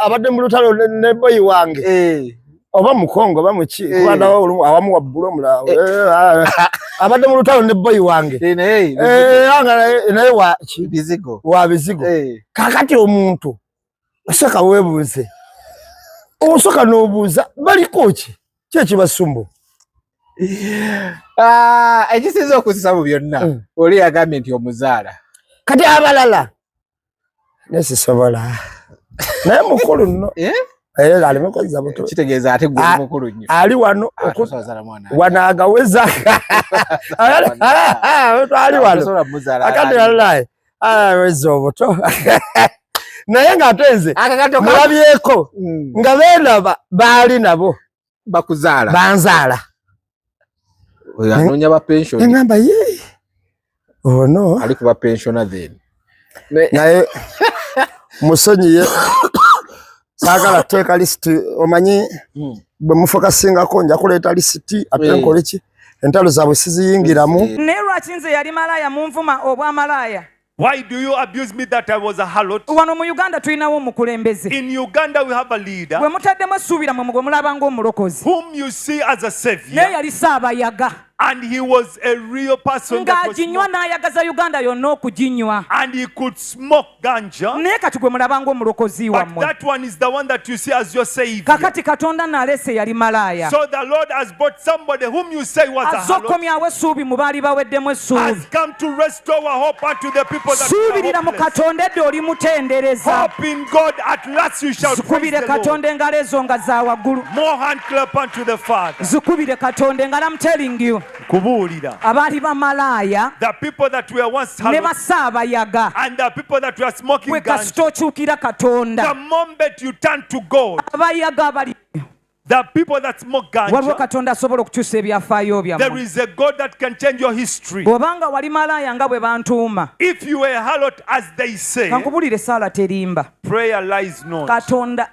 abadde mu lutalo ne boyi wange oba mukongo ba muki kubanda awamu wabbulo mulaawo abadde mu lutalo ne boyi wange anga naye wa bizigo kakati omuntu osaka webuze osoka n'obuuza baliko ki kyekibasumbu ekisiza okusisa mu byonna oli yagambye nti omuzaala kati abalala nesisobola naye mukulu nno ali mukoza buto kitegeeza ate gwe mukulu nnyo ali wano wanagaweza ali wano akati wallahi wezo buto naye ngatenze mulabyeko nga bena baali nabo bakuzaala banzaala oyanonya ba pension ngamba ye ono ali kuba pensioner then naye musonyiye sagala teka list omanyi bwe mufokasinga ko nja kuleeta list ate nkole ki entalo zaabwe siziyingiramu ne lwakinze yali malaya munvuma obwa malaya. Why do you abuse me that I was a harlot? Wano mu Uganda tulinawo omukulembeze. In Uganda we have a leader. Bwe mutaddemu essuubira mwe mugwe mulaba ng'omulokozi. Whom you see as a savior. Naye yali Saabayaga. And he was a real person that was ng'aginywa n'ayagaza Uganda yonna okuginywa. And he could smoke ganja. Naye kati gwe mulaba ng'omulokozi wammwe. But that one is the one that you see as your savior. Kakati Katonda n'alese yali malaya. So the Lord has brought somebody whom you say was a harlot. Azokkomyawo essuubi mu baali baweddemu essuubi. Has come to restore hope unto the people that suubirira mu Katonda edda oli mutendereza. Hope in God at last you shall praise the Lord. Katonda engalo ezo nga za waggulu. More hand clap unto the Father. Zikubire Katonda engalo. I'm telling you. Kubuulira. Abaali bamalaya. The people that were once harlot. Ne Basaabayaga. And the people that were smoking ganja. Bwe kasita okyukira Katonda. The moment you turn to God. Abayaga abali. The people that smoke ganja. Waliwo Katonda asobola okukyusa ebyafaayo byammwe. There is a God that can change your history. Bw'obanga wali malaya nga bwe bantuuma. If you were a harlot as they say. Kankubulire Saala terimba. Prayer lies not. Katonda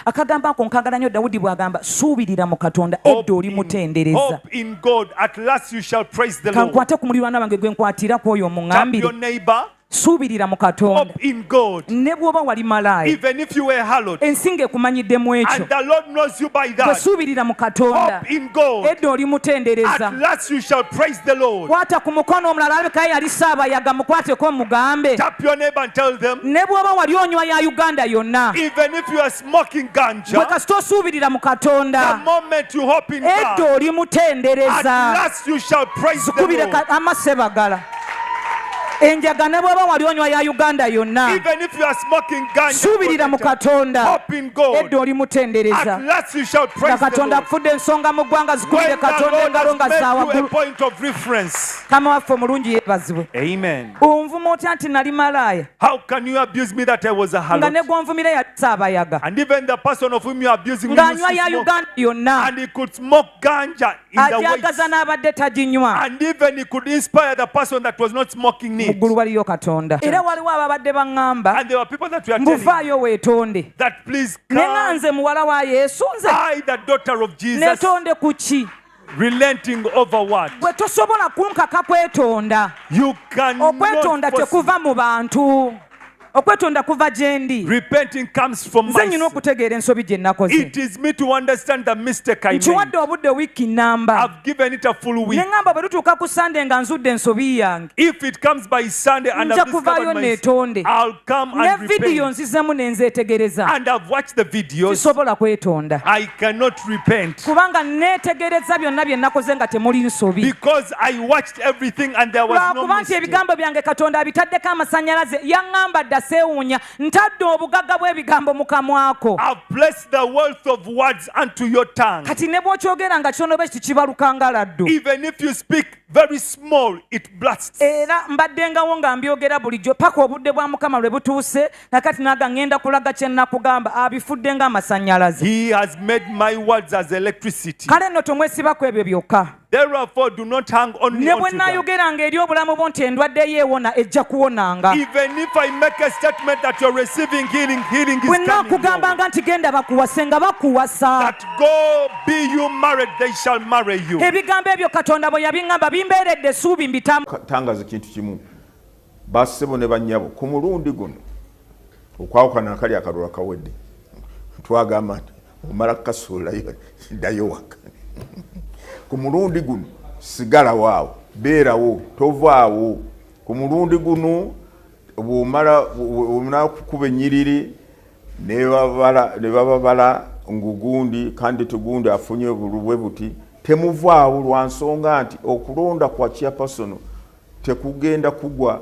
akagamba ako nkagala nnyo Dawudi bw'agamba suubirira mu Katonda edda oli mutendereza. Hope in God at last you shall praise the Lord. Kankwate ku muliraano wange gwe nkwatira ku oyo omuŋŋambire. Tap your neighbor. Suubirira mu Katonda. Hope in God. Ne bw'oba wali malaya. Even if you were a harlot. Ensinga ekumanyiddemu ekyo. And the Lord knows you by that. Bwe suubirira mu Katonda. Hope in God. Edda oli mutendereza. At last you shall praise the Lord. Kwata ku mukono omulala alabika yali Saabayaga mukwateko mugambe. Tap your neighbor and tell them. Ne bw'oba wali onywa ya Uganda yonna. Even if you are smoking ganja. Bwe kasita osuubirira mu Katonda. The moment you hope in God. Edda oli mutendereza. At last you shall praise the Lord. Zikubire amasebagala. Enjaga ne bw'oba wali onywa ya Uganda yonna. Even if you are smoking ganja. Suubirira mu Katonda. Hope in God. Edda oli mutendereza. At last you shall praise the Lord. Katonda afudde ensonga mu ggwanga zikubire Katonda engalo nga za waggulu. Point of reference. Kama waffe omulungi yeebazibwe. Amen. Onvuma otya nti nali malaya. How can you abuse me that I was a harlot? Nga ne gw'onvumira yali Saabayaga. And even the person of whom you are abusing me ng'anywa ya Uganda yonna. And he could smoke ganja in the way. Ajagaza n'abadde taginywa. And even he could inspire the person that was not smoking it. Muggulu waliyo Katonda. Era waliwo ababadde baŋŋamba. And there were people that were telling mbuvaayo weetonde. That please come. Ne nga nze muwala wa Yesu nze. I the daughter of Jesus. Netonde ku ki? Relenting over what? Bwe tosobola kunkaka kwetonda. You cannot. Okwetonda tekuva mu bantu. Okwetonda kuva gyendi. Repenting comes from myself. Nze nyina okutegeera ensobi gye nakoze. It is me to understand the mistake I made. Nkiwadde obudde wiiki nnamba. I've given it a full week. Ne ngamba bwe lutuuka ku Sunday nga nzudde ensobi yange. If it comes by Sunday and I've discovered myself, I'll come and repent. Ne video nzizemu ne nzeetegereza. And I've watched the videos. Sisobola kwetonda. I cannot repent. Kubanga neetegereza byonna bye nakoze nga temuli nsobi. Because I watched everything and there was no mistake. Lwakuba nti ebigambo byange Katonda abitaddeko amasannyalaze yaŋŋamba dda seewuunya ntadde obugagga bw'ebigambo mu kamwako. I've blessed the wealth of words unto your tongue. Kati ne bw'okyogera nga kitono bwe kikibaluka nga laddu. Even if you speak very small, it blasts. Era mbaddengawo nga mbyogera bulijjo paka obudde bwa Mukama lwe butuuse nakati naga ngenda kulaga kye nakugamba abifudde ng'amasannyalaze. He has made my words as electricity. Kale nno tomwesibako ebyo byokka. Therefore do not hang only ne on bwe to naayogeranga eri obulamu bwo nti endwadde yeewona ejja kuwonanga. Even if I make a statement that you're receiving healing is bwe coming. naakugambanga nti genda bakuwase nga bakuwasa. That go be you married, they shall marry you. Ebigambo ebyo Katonda bwe yabiŋŋamba bimbeeredde essuubi mbitamu. Tangaza kintu kimu. Bassebo ne bannyabo ku mulundi guno okwawukana akali akalula kawedde twagamba nti omala kasuula ddayo waka ku mulundi guno sigala waawo beerawo tovaawo ku mulundi guno bw'omala kukuba ennyiriri ne bababala ngugundi kandi tugundi afunye obulubwe buti temuvaawo lwa nsonga nti okulonda kwa chairperson tekugenda kugwa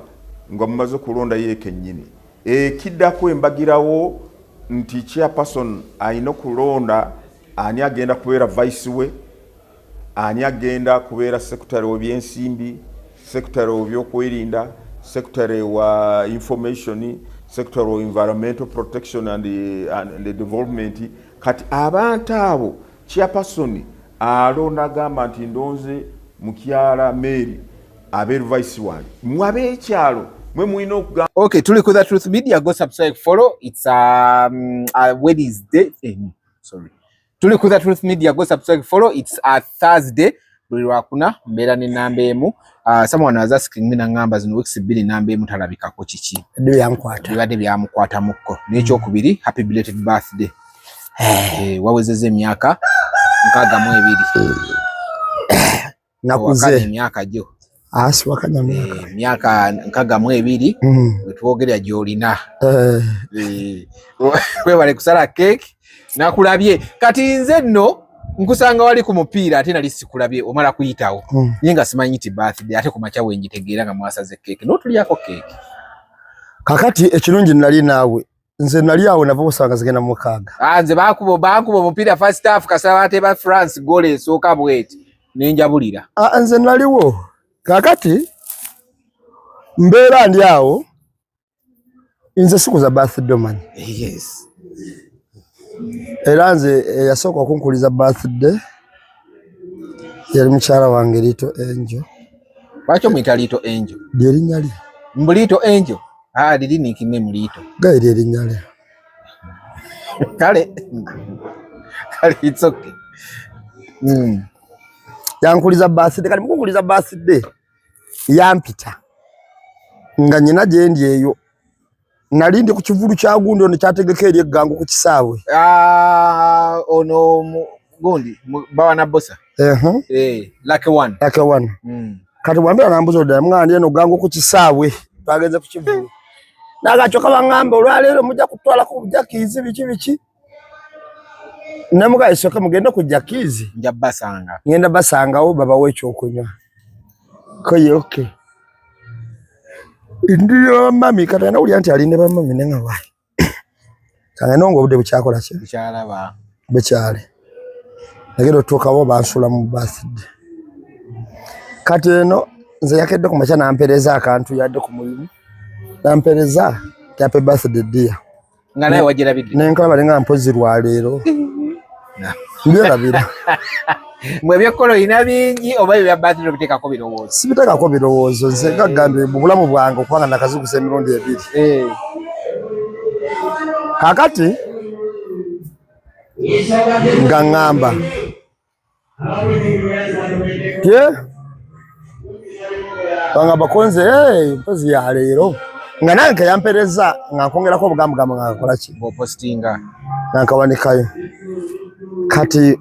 nga mumaze kulonda yekennyini ekiddako embagirawo nti chairperson alina kulonda ani agenda kubeera vice we ani agenda kubeera secretary w'ebyensimbi secretary w'ebyokwerinda secretary wa information secretary wa environmental protection and the development kati abantu abo chairperson alonda agamba nti ndonze mukyala Mary abeera vice one mwabe ekyalo mwe mulina okugamba. Okay, tuli ku The Truth Media, go subscribe, follow. It's Wednesday. Sorry. Tuli ku The Truth Media, go subscribe, follow. It's a Thursday. Buli lwakuna mbeera ne namba emu. Someone was asking me ngamba zino weeks bbiri namba emu talabikako kiki. Bibadde byamukwata mukko. N'ekyokubiri, happy belated birthday. Wawezezza emyaka 62. Nakuze emyaka gyo. Asiwakanya myaka 62 wetwogerera gy'olina. Webale kusala cake nakulabye kati nze nno nkusanga wali ku mupiira ate nali sikulabye omala kuyitawo ye nga simanyi nti birthday ate ku makya wenjitegeera nga mwasaze cake n'otulyako cake. Kakati ekirungi nali naawe nze nali awo nava osanga zigenda mu mukaaga. Nze bakuba omupiira first half kasaba ate ba France goal esooka bweti nenjabulira. Nze naliwo kakati mbeera ndi awo nze sikuza birthday man. Yes. Era nze yasooka okunkuliza birthday yali mukyala wange Little Angel. Lwaki omuyita Little Angel? Lyerinnya lye. Mbu Little Angel? Liri nickname mu Little. Gayi lyerinnya lye. Kale it's okay. Yankuliza birthday kali mukunkuliza birthday yampita nga nyina gye ndi eyo nali ndi ku kivulu kya gundi ono kyategeka eri eggango ku kisaawe. Ono gundi bawana bosa. Lucky one. Lucky one. Kati bwambira nambuzo ddala mwana eno gango ku kisaawe twagenze ku kivulu nagachoka bangamba olwaleero mujja kutwala ku jakizi biki namuga isoka mugenda ku jakizi nja basanga ngenda basangawo baba wecho okunywa koye okay ndiyo mami kata na uli anti alinde ba mami nenga wayi kanga nongo bude buchakola ki buchalaba buchale nagero tokawo basula mu birthday kati eno nze yakedde ku macha nampereza akantu yadde ku mulimu nampereza happy birthday dear nga naye wajira bidde nenkola balenga mpozi lwaleero ndio labira mwe byekolo ina bingi oba bya birthday biteka ko birowoozo sibiteka ko birowoozo nze gagambe mu bulamu bwange okwanga nakazi kusema emirundi ebiri kakati ngangamba banga bakonze mpozi ya leero nga nange yampereza ngakongerako obugambo ngakola ki bo postinga nakawanikayo kati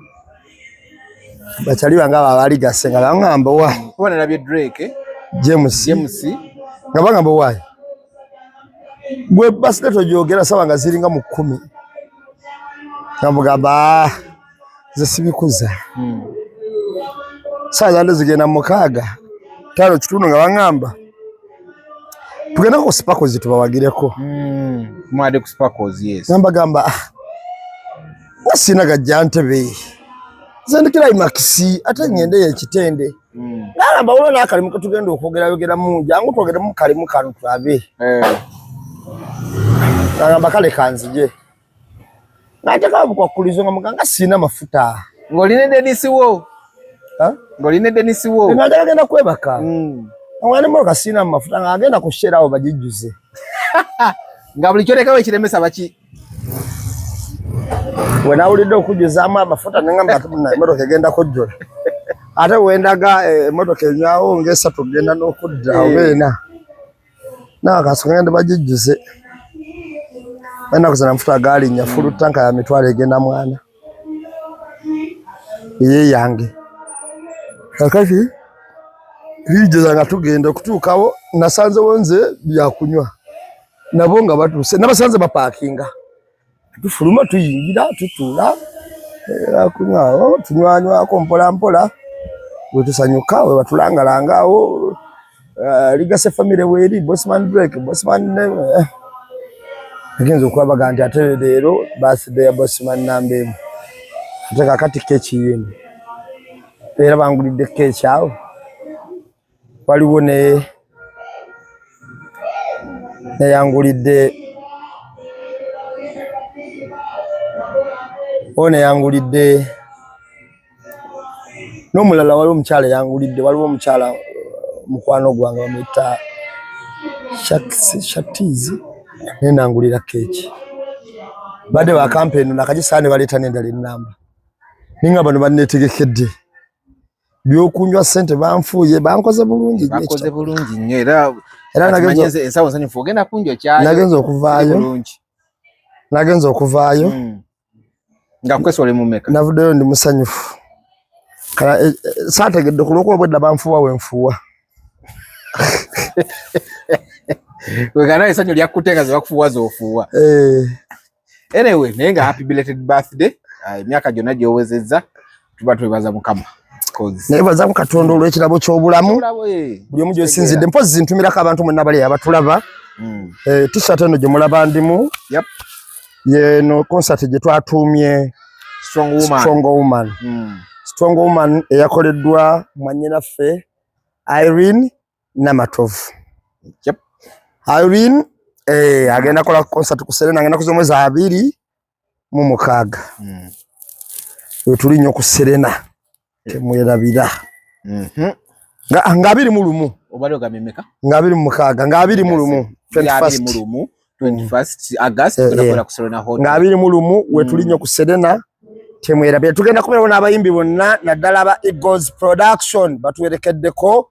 bachali banga babali gasenga bangamba wa kubona nabye Drake James nga bangamba wa bwe birthday tojogera saba nga ziringa mu 10 ngabugamba ze sibikuza saa ndo zigenda mu mukaaga tano kitundu nga bangamba tugenda ku sparkles tubawagireko mwade ku sparkles yes gamba wasina gajjantebe zendikira imakisi ate ngende yekitende ngamba ulo nakali tugenda okwogera mu jangu twogere mu kali mu kanu twabe ngamba kale kanzije nataka bukwakulizo nga muganga sina mafuta ngoline denisiwo ngoline denisiwo ngajja genda kwebaka Mwana mwoka sina mafuta nga agenda kushera awo bajijuze. Nga buli kyolekawo ekiremesa baki. Wena ulidde okujuzamu amafuta nengamba emotoka egenda kujjula. Ate wendaga emotoka enyawo ngesa tugenda n'okudda obeena. Nakasonga ngenda bajijuze. Ena kuzana mfuta gali nyafuru tanka ya mitwale egenda mwana. Iye yange. Kakati hijeza nga tugenda kutuukawo nasanze wonze byakunywa. Nabo nga batuse nabasanze bapakinga. Tufuluma tuyingira tutula kunywa tunywanywa ko mpola mpola. Wetusanyuka we batulangalangawo ligase family weri Bossman break Bossman agenzo kwa bagandi ate lero birthday ya Bossman Nambemu ataka kati kechi yini era bangulide kechi awo waliwo ne yangulide n'omulala waliwo omukyala yangulidde waliwo omukyala mukwano gwange bamuyita Shatizi nenangulira keeki badde ba campaign nakagisaane baleeta n'endala ennamba ninga bano banneetegekedde byokunywa ssente banfuuye bankoze bulungi nnyo era nagenze ensawo nsanyufu ogenda kunjwa kyayo nagenze okuvaayo nga kwesole mumeka navuddeyo ndi musanyufu kala saategedde kulwokuba bwedda banfuuwa wenfuuwa wegana esanyo lyakutenga ze bakufuuwa zoofuuwa anyway naye nga happy belated birthday emyaka gyonna gyowezezza tuba twebaza Mukama nebaza mu Katonda olw'ekirabo ky'obulamu buli omu gy'osinzidde mpozi zintumirako abantu mwenna bali abatulaba t-shirt eno gye mulaba ndimu yeno concert gye twatuumye Strong Woman eyakoleddwa mwannyinaffe Irene Namatovu. Irene agenda kola concert ku Serena agenda kuza mwezi 26 tuli nnyo ku Serena temwerabira nga 21 obalo gamemeka nga 26 nga 21 21st August tunakola ku Serena Hotel nga 21 we tuli nnyo ku Serena temwerabira tugenda kubeerawo n'abayimbi bonna naddala ba Eagles Production batuwerekeddeko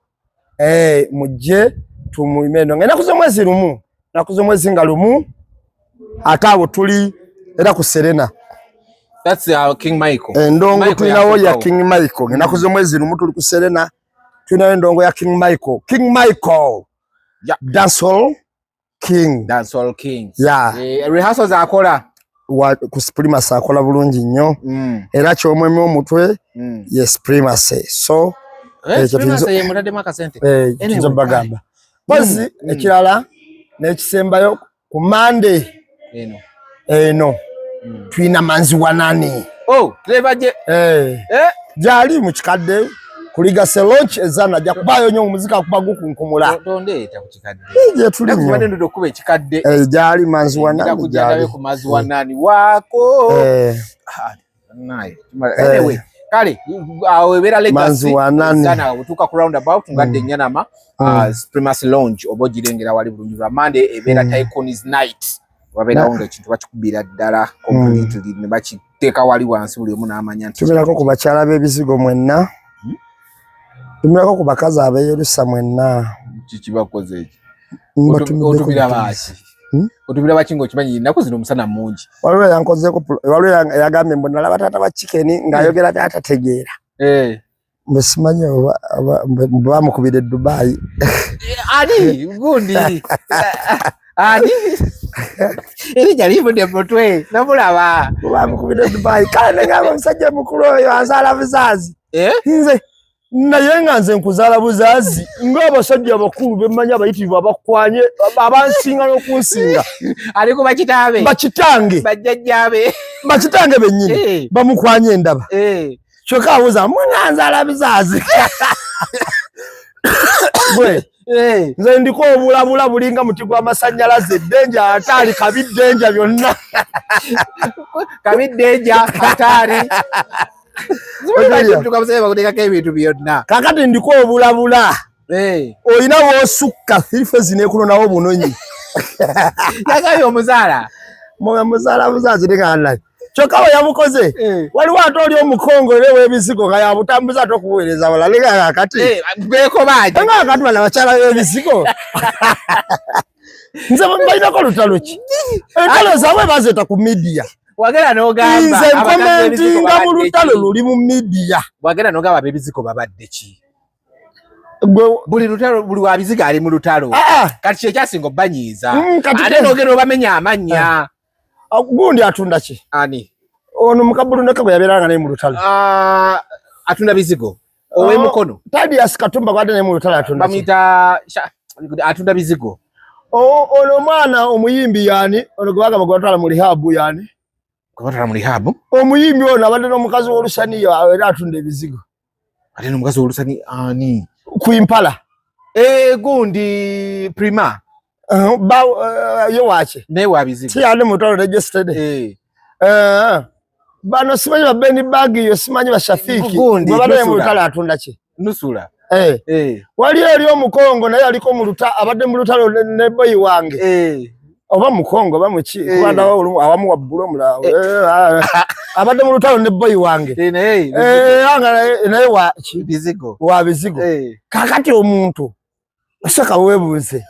mujje tumuyimeno ngenda kuzo mwezi lumu nakuzo mwezi nga lumu atawo tuli era ku Serena. That's King Michael. Ndongo tulinawo ya King Michael ngenda kuzo mwezi lumu tuli ku Serena tulinawo ndongo ya King Michael Dancehall King yeah rehearsals akola ku Primacy akola bulungi nnyo era kyomweme omutwe yes Primacy so ekyo bagamba basi ekirala n'ekisembayo ku Monday eno twina manzi wanani lebaje jali mu kikadde kuligase launch ezana ja kubayo nnyo muzika kubagu kunkumula ndondeeta ku kikadde je tuli nnyo ndo kuba ekikadde jali manzi wanani jali ku manzi wanani wako anyway kale awebera legacy sana utuka ku roundabout ngadde nyanama Primacy Lounge obogirengera wali bulungi lwa Monday ebera Tycoon's night wabera onge ekintu bakikubira ddala completely ne bakiteeka wali wansi buli omu n'amanya nti tubeerako ku bakyala b'ebizigo mwenna tubeerako ku bakazi abeeyerusa mwenna kiki bakoze eki otubira baaki otubira baki ng'okimanyi nnaku zino omusana mungi waliwo yankozeeko waliwo yagambye mbu nalaba taata wa chicken ng'ayogera byatategeera mbe simanyi bamukubira Dubai ani gundi ani erinnya livudde mutwe namulaba bamukubira Dubai kale negamba omusajja mukulu oyo azaala buzaazi nze naye nga nze nkuzaala buzaazi ng'abasajja abakulu bemmanya abayitirivu abakwanye abansinga n'okunsinga ali ku bakitaabe bakitange bajjajjaabe bakitange bennyini bamukwanye endaba kyokka abuuza mwenga nzaala buzaazi bwe nze ndiko obulabula bulinga muti gw'amasannyalaze eddenja ataali kabiddenja byonna kabiddenja ataali ebintu byonna kakati ndiko obulabula olina woosukka thirifezi neekunonawo bunonyi yagabye omuzaala muzaala buzaazi neganaye kyokka we yamukoze waliwo ate oli omukongole w'ebizigo nga yabutambuza ate okubuweereza balala nga kakati beeko baagi nga kakati bana bakyala b'ebizigo nze balina ko lutalo ki ekalo zawe bazeta ku media wagera n'ogamba nze commentinga mu lutalo luli mu media wagera n'ogamba bebiziko babadde ki buli lutalo buli wabiziga ali mu lutalo kati kye kyasinga obbanyiiza ate n'ogera obamenya amanya gundi atunda ki ani ono mukabulu nekagwe yaberanga naye mu lutalo atunda bizigo owe mukono Thaddeus Katumba kwade naye mu lutalo atunda bamita atunda bizigo ono mwana omuyimbi yani ono gwaga bagwatala mu rehab yani gwatala mu rehab omuyimbi ono abadde n'omukazi w'olusani era atunda ebizigo ate n'omukazi w'olusani ani kuimpala gundi prima yo wache ne wabizigo ti ane mutalo registered bano simanyi ba Benny Bag yo simanyi ba Shafiki babadde mu lutalo atunda ki nusula wali eri omukongo naye aliko mu lutalo abadde mu lutalo ne boy wange oba mukongo ba muki kubanda awamu wabbulo mulaawo abadde mu lutalo ne boy wange anga naye wa bizigo wa bizigo kakati omuntu osaka webuze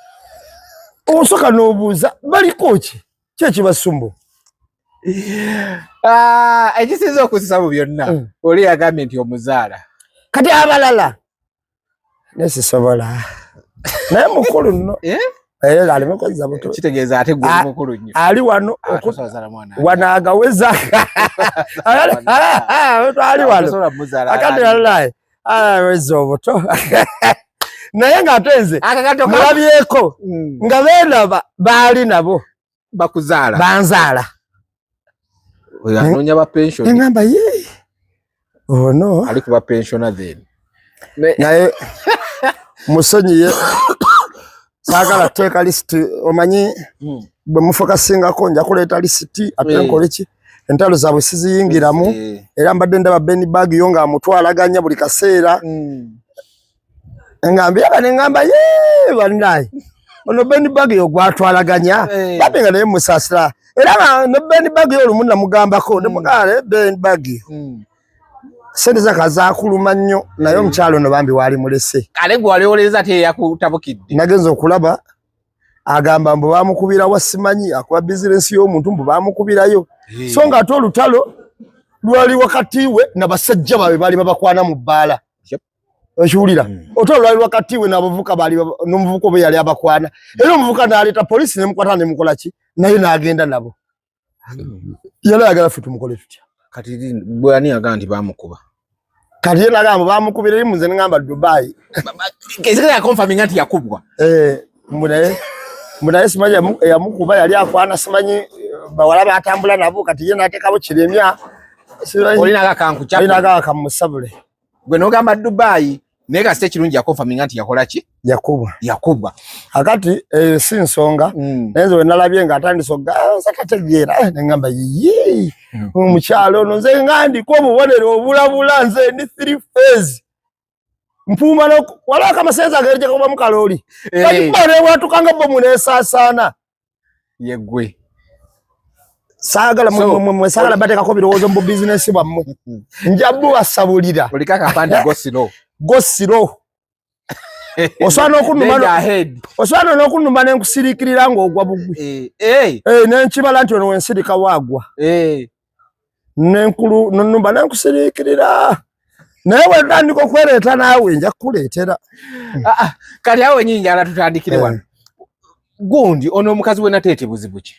osoka n'obuuza baliko ki kyekibasumbu ekisiza okusisa mu byonna oli yagambye nti omuzaala kati abalala nesisobola naye mukulu nno ali mukoza buto kitegeeza ate gwe mukulu nnyo ali wano wanagaweza ali wano akati alalaye aweza obuto naye ng'atenze mulabyeko nga beena baali nabo bakuzaala banzaala oyanoonya ba pension engamba ye ono ali kuba pensiona then naye musonyiye saagala teeka lisiti omanyi bwe mufokasingako nja kuleeta lisiti ate nkole ki entalo zaabwe siziyingiramu era mbadde ndaba Benny Bag yo nga amutwalaganya buli kaseera engambye yaba ngamba ye bannaye ono Benny Bag yo gwatwalaganya babe nga naye musaasira era ne Benny Bag yo olumu namugambako ne mugale Benny Bag sente zakazakuluma nnyo naye omukyalo no bambi wali mulese ale gwe wali oleza te yakutabukidde nagenza okulaba agamba mbu bamukubira wasimanyi akuba bizinesi y'omuntu mbu bamukubirayo so nga ate olutalo lwali wakati we n'abasajja babe bali babakwana mu bbaala okiwulira olutalo lwali wakati we n'abavubuka bali n'omuvubuka obe yali abakwana era omuvubuka n'aleeta poliisi nemukwata nemukola ki naye n'agenda nabo yali ayagala ffe tumukole tutya kati bwe ani agamba nti bamukuba kati ye nagamba bamukubira eri muze ngamba Dubai kezikira ya confirming nti yakubwa munaye simanyi yamukuba yali akwana simanyi bawala batambula nabo kati ye nateekabo kiremya olina akamusabule gwe n'ogamba Dubai naye kasita ekirungi ya confirming nti yakola ki yakubwa akati si nsonga naye nze we nalabye ng'atandise okatategeera nengamba ye omukyalo ono nze ngandiko obubonero obulabula nze ndi 3 phase mpuuma walako amasenza agerejeka kuba mukalooli kakibale watukanga bomu neesaasaana yeggwe saagala mwe saagala bateekako birowoozo mu bizinesi bwammwe njabbu basabulira oliko akapande gosiro oswana n'okunuma nenkusiriikirira ng'ogwa bugwi nenkibala nti ono wensirika waagwa nonnumba nenkusiriikirira naye bwetandika okwereeta naawe nja kukuleetera kati awo nyinjala tutandikire wano gundi ono omukazi we nateete buzibu ki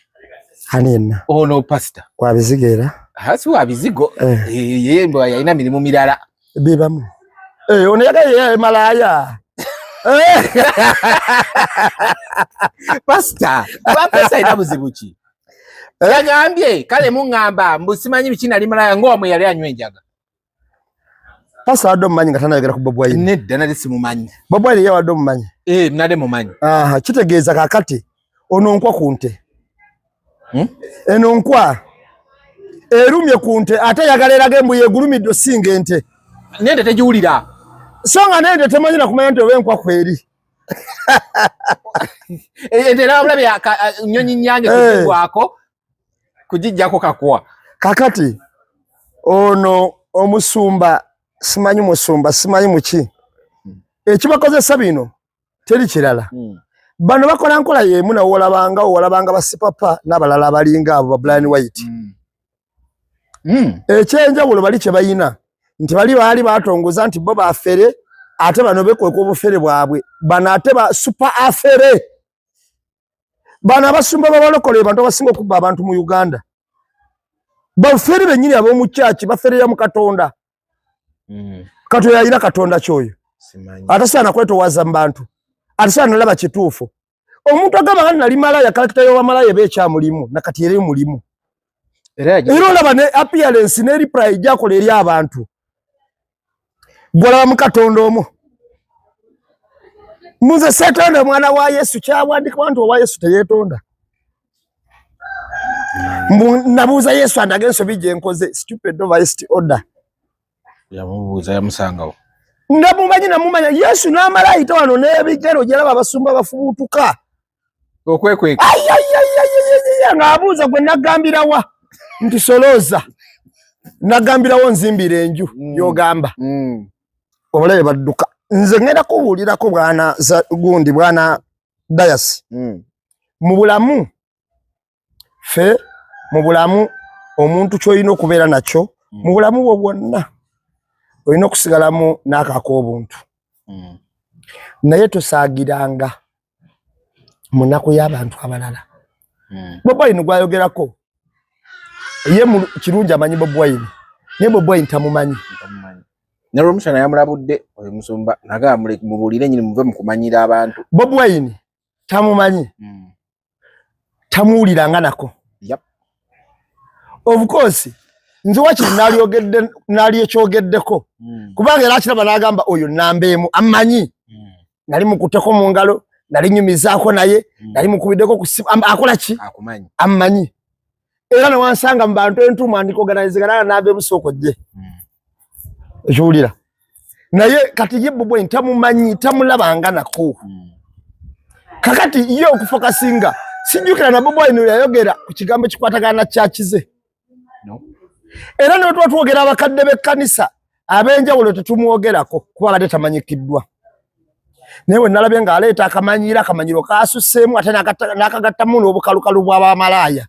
ani yenna ono pasita wabizigo era si wabizigo ye mbo yalina mirimu mirala bibamu ono yagaye malaaya pasita bapesa ina buzibu ki yagambye kale muŋŋamba mbu simanyi biki nali malaaya ng'omwe yali anywa enjaga pasita wadde omumanyi nga tanayogera ku Bobi Wine nedda nali simumanyi Bobi Wine ye wadde omumanyi nade mumanyi kitegeeza kakati ono nkwa ku nte eno nkwa erumye ku nte ate yagala eraga embu yegulumidde osinga ente nende tegiwulira so nga nende temanyi na kumanya nti oba enkwa kweri ente nabulabe nyonyi nyange kugigwako kugijjako kakwa kakati ono omusumba simanyi musumba simanyi muki ekibakozesa bino teri kirala bano bakola nkola yemu na olabanga basipapa n'abalala abalinga abo ba Brian White. Ekyenjawulo bali kye bayina nti baali batongoza nti bo bafere ate bano bekweka obufere bwabwe bano ate ba super afere bano abasumba babalokole bantu abasinga okubba abantu mu Uganda bafere benyini ab'omu church bafere ya mu Katonda. Kato yayina Katonda kyoyo ate sana kwetowaza mu bantu ate sana nalaba kituufu omuntu agamba nga nali malaya kalakita yo wa malaya becha mulimu nakati eri mulimu era olaba ne appearance ne reply jakola eri abantu gola mu Katonda omwo muze setonda mwana wa Yesu kyawandika bantu wa Yesu teyetonda nabuuza Yesu andagenso bije nkoze stupid overest order yamubuuza yamusangawo namumanya Yesu n'amalayita wano n'ebigero gyalaba abasumba bafubutuka okwekweka ng'abuuza gwe nagambirawa nti solooza nagambirawo nzimbira enju yogamba obulabe badduka nze ngenda kubuulirako bwana gundi bwana Dayasi mu bulamu fe mu bulamu omuntu ky'olina okubeera nakyo mu bulamu bwo bwonna olina okusigalamu n'akako obuntu naye tosaagiranga mu nnaku y'abantu abalala. Bobi Wine gwayogerako ye kirungi amanyi Bobi Wine naye Bobi Wine tamumanyi. Nalwomushana yamulabudde oyo musumba naga mubuulire nyini muve mu kumanyira abantu. Bobi Wine tamumanyi tamuwuliranga nako. Of course nze wakiri nali ekyogeddeko kubanga era kiraba n'agamba oyo nambeemu amanyi nali mukuteko mu ngalo nali nyumizaako naye nali mukubiddeko akola ki amanyi era newansanga mu bantu entuumu andikoganizigana n'abe busooko gye ekiwulira naye kati ye Bobi Wine tamumanyi tamulabanga nako kakati ye okufokasinga sijjukira na Bobi Wine yayogera ku kigambo kikwatagana na kyakize era ne tuba twogera abakadde b'ekkanisa ab'enjawulo tetumuwogerako kuba badde tamanyikiddwa naye we nalabye ng'aleeta akamanyiro kaasuseemu ate n'akagattamu n'obukalukalu bw'abamalaaya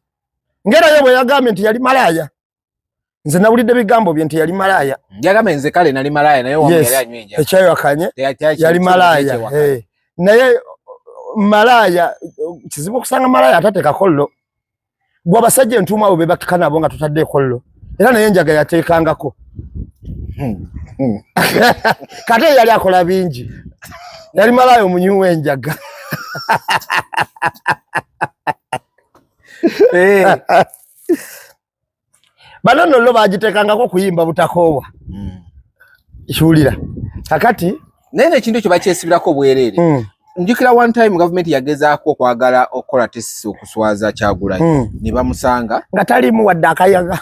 ngera ye bwe yagambye nti yali malaaya nze nawulidde bigambo bye nti yali malaaya yagambye nze kale nali malaaya naye wamu yali anyweja ekyayakanye yali malaaya naye malaaya kizibu okusanga malaaya atateeka kollo gwe abasajja entuumu abo be bakika nabo nga tutadde kollo era naye enjaga yateekangako kate yali akola bingi yali malaaya omunywi w'enjaga bano nno lo bagiteekangako kuyimba butakoowa kiwulira kakati naye nekintu ekyo bakyesibirako bwereere njukira one time government yagezaako okwagala okukola test okuswaza Kyagulanyi ne bamusanga nga talimu wadde akayaga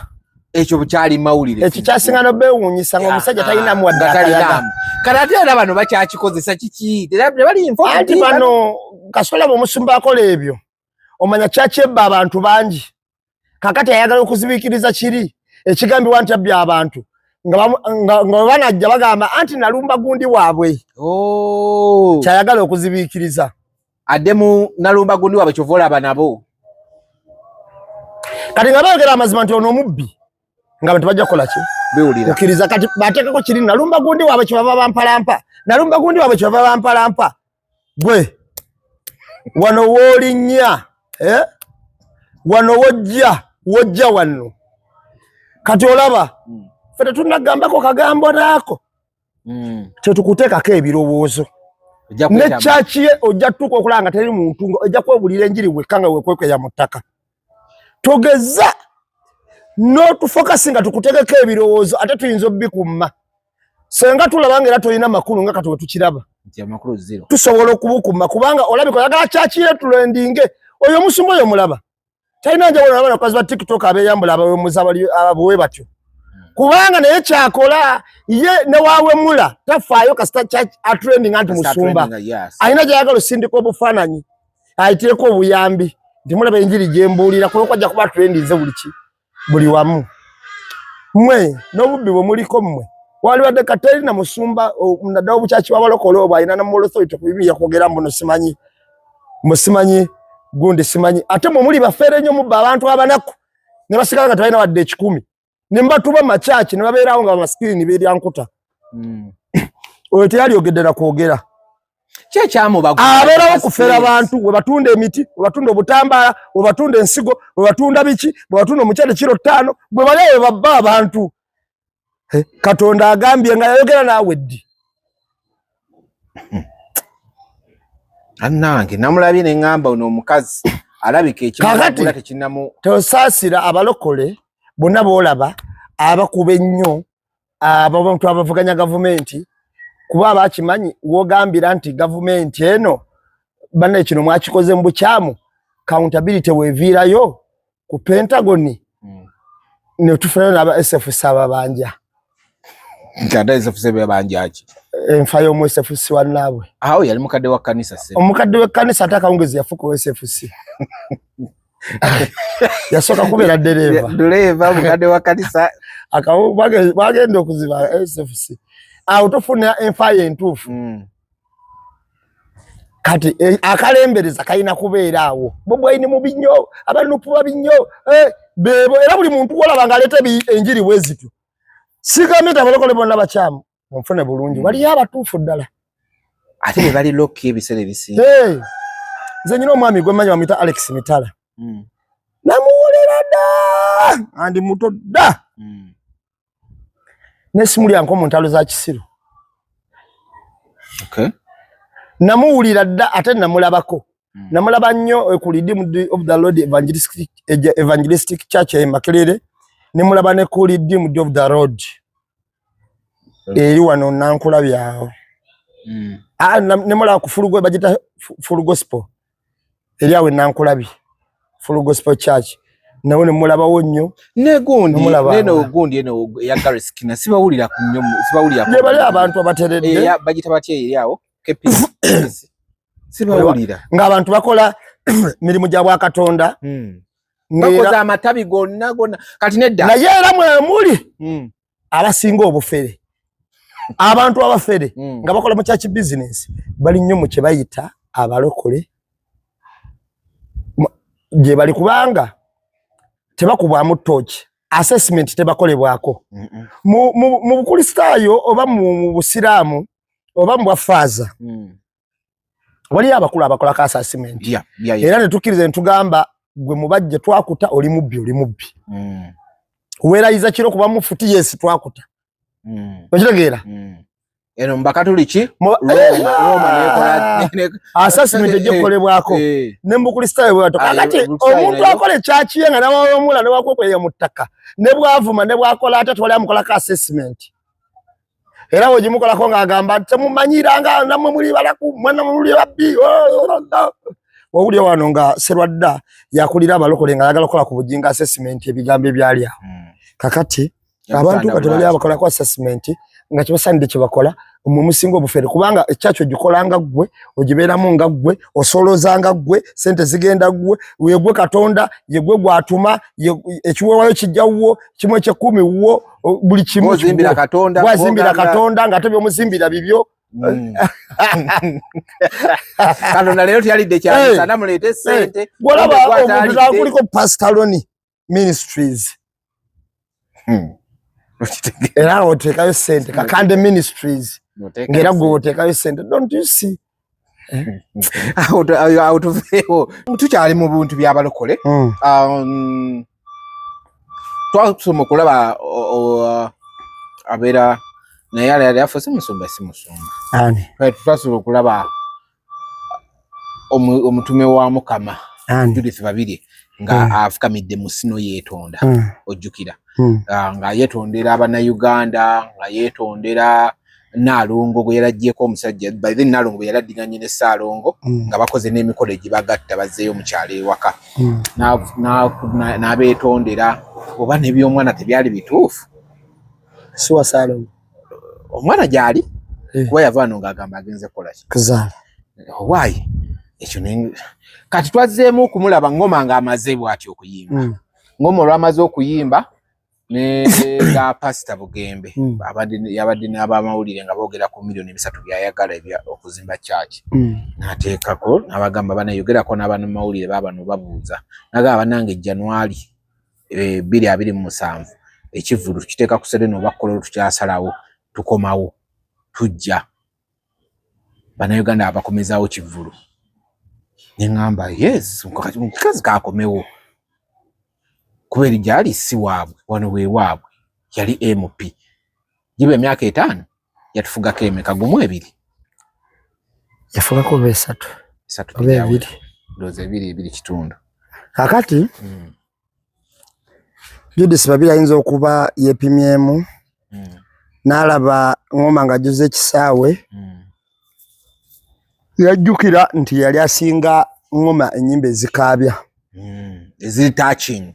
ekyo bukyali mawulire ekyo kyasinga n'obeewuunyisa ng'omusajja talinamu wadde akayaga kati ate era bano bakyakikozesa kiki tebali informative anti bano kasola bw'omusumba akola ebyo omanya kyakyebba abantu bangi kakati ayagala okuzibiikiriza kiri ekigambibwa nti abbye abantu nga banajja bagamba anti nalumba gundi waabwe kyayagala okuzibiikiriza adde mu nalumba gundi waabwe kyova olaba nabo kati nga boogera amazima nti ono omubbi nga bantu bajja kukola ki bewulira okkiriza kati bateekako kiri nalumba gundi waabwe kyebava bampalampa nalumba gundi waabwe kyebava bampalampa gwe wano woolinnya wano wojja wano kati olaba ffe tetunagambako kagambo naako tetukuteekako ebirowoozo ne kyaki ye ojja tutuuka okulaba nga teri muntu ojja kwebulira enjiri wekka nga wekwekweya mu ttaka togeza n'otufokasi nga tukuteekeko ebirowoozo ate tuyinza obbikumma senga tulaba nga era tolina makulu nga kati we tukiraba tusobola okubukumma kubanga olabika oyagala kyaki ye tulendinge oyo omusumba oyo mulaba talina njawulo n'abaana bakazi ba TikTok abeeyambula abawemuzi ababuwe batyo kubanga naye kyakola ye newawemula tafaayo kasita atrending anti musumba alina gyayagala osindika obufaananyi ayiteeko obuyambi nti mulaba enjiri gyembuulira kuba kwajja kuba trendinze buli wamu mmwe n'obubbi bwe muliko mmwe waliwadde kateri na musumba naddala obukyaki bw'abalokole obwo alina namulothority ku bibi yakwogera mbuno simanyi musimanyi gundi simanyi ate mwe muli bafere nnyo mubba abantu abanaku ne basigala nga tebalina wadde 10 ne mbatuba machachi ne babeerawo nga bamasikini beerya nkuta oyo teyalyogedde na kwogera abeerawo okufera abantu we batunda emiti we batunda obutambaala we batunda ensigo we batunda biki we batunda omukyale kiro 5 bwe balewe babba abantu Katonda agambye nga yayogera naawe ddi annange namulabye ne ngamba ono omukazi alabika ekimagula tekinamu tosaasira abalokole bonna boolaba abakuba ennyo abantu abavuganya gavumenti kuba abakimanyi wogambira nti gavumenti eno banne kino mwakikoze mu bukyamu accountability weviirayo ku Pentagon ne tufuna n'aba SFC ababanja Nkada SFC babanja ki enfa y'omu SFC wannaabwe aho yali mukadde wa kanisa se omukadde wa kanisa atakawungezi yafuka wa SFC yasoka kubeera dereva mukadde wa kanisa bagenda okuziba SFC awo tofuna enfa y'entuufu kati akalembereza kalina kubeera awo bobwaini mu binyo abanupu babinyo bebo era buli muntu olaba ngaleeta enjiri bwezitu sigamita abalokole bonna bakyamu mufune bulungi wali abatuufu ddala ate bali lokki ebisere bisinga nze nyina omwami gwe mmanyi bamuyita Alex Mitala namuwolera dda andi muto dda n'essimu lyanko mu ntalo za Kisiru namuwulira dda ate namulabako namulaba nnyo ku Redeemed of the Lord Evangelistic Church e Makerere ne mulaba ne ku Redeemed of the Lord eri wano Nankulabyawo ne mulaba ku Full bagita Full Gospel eri awe Nankulabye Full Gospel Church nawe ne mulabawo nnyo ne gundi neno gundi eno ya Gariskina sibawulira ku nnyo sibawulira ne bali abantu abateredde bagita batye eri awo sibawulira ng'abantu bakola mirimu gya bwa Katonda bakoza amatabi gonna kati nedda naye era mwe muli abasinga obufere abantu abafere nga bakola mu church business bali nnyo mu kye bayita abalokole gye bali kubanga tebakubwamu tochi assessment tebakolebwako mu bukristaayo oba mu busiraamu oba mu bwafaaza wali abakulu abakola ka assessment era ne tukkiriza ne tugamba gwe mubajje twakuta oli mubbi weerayiza kiro kuba mufuti yes twakuta okitegeera eno mbakatuliki Roma nekola assessment ejokolebwako ne mu kristaayo bwato kakati omuntu akole chachi yenga nawamula ne wakwekwe ya mutaka ne bwavuma ne bwakola ate twali amukola ka assessment era ojimukola ko ngagamba temumanyiranga namwe muli balaku mwana muli babbi wawulya wano nga Serwadda yakulira abalokole nga yagala kola ku bujinga assessment ebigambo ebyali awo kakati abantu batebali abakola ku assessment nga kibasande kibakola mu musingo obufere kubanga ekyacho gikolanga gwe ogibeeramu nga gwe osolozanga gwe sente zigenda gwe yegwe Katonda yegwe gwatuma ekiwewayo kijjawo kimwe kye 10 wo buli kimu zimbira Katonda wazimbira Katonda nga tebyo muzimbira bibyo Katonda lero tyalidde kyali namulete sente golaba omuntu akuliko Pastoroni Ministries era otekayo sente Kakande Ministries ngera gwe otekayo sente don't you see autofeo tukyali mu buntu byabalokole twasoma okulaba abeera naye yali afuse musumba twasoma okulaba omutume wa Mukama Judith Babirye nga afukamidde mu sino yeetonda ojjukira nga yeetondera Abannayuganda nga yeetondera Naalongo gwe yalaggyeko omusajja by then Naalongo bwe yaladdiganye ne Ssaalongo nga bakoze n'emikolo egibagatta bazzeeyo mu kyalo ewaka n'abeetondera oba n'ebyomwana tebyali bituufu siwa Ssaalongo omwana gyali kuba yava wano ng'agamba agenze kukola kuzaala why ekyo kati twazzeemu okumulaba ngoma ng'amaze bw'atyo okuyimba ngoma olw'amaze okuyimba ne ga Pastor Bugembe yabadde n'abamawulire nga boogera ku milioni 3 byayagala ebya okuzimba church nateekako n'abagamba banayogerako n'abamawulire babano babuuza nagaba nange January 2027 ekivulu kiteeka ku Serena obakololo tukyasalawo tukomawo tujja Bannayuganda abakomezaawo kivulu nengamba yes mukazi kakomewo kubera gyali si waabwe wano we waabwe yali MP jibe emyaka 5 yatufugako emeka gumu 2 yafugako 3 2 doze 2 kitundu kakati Judith Babirye ayinza okuba yepimyemu n'alaba Ngoma nga juze ekisaawe yajjukira nti yali asinga Ngoma enyimba ezikaabya eziri touching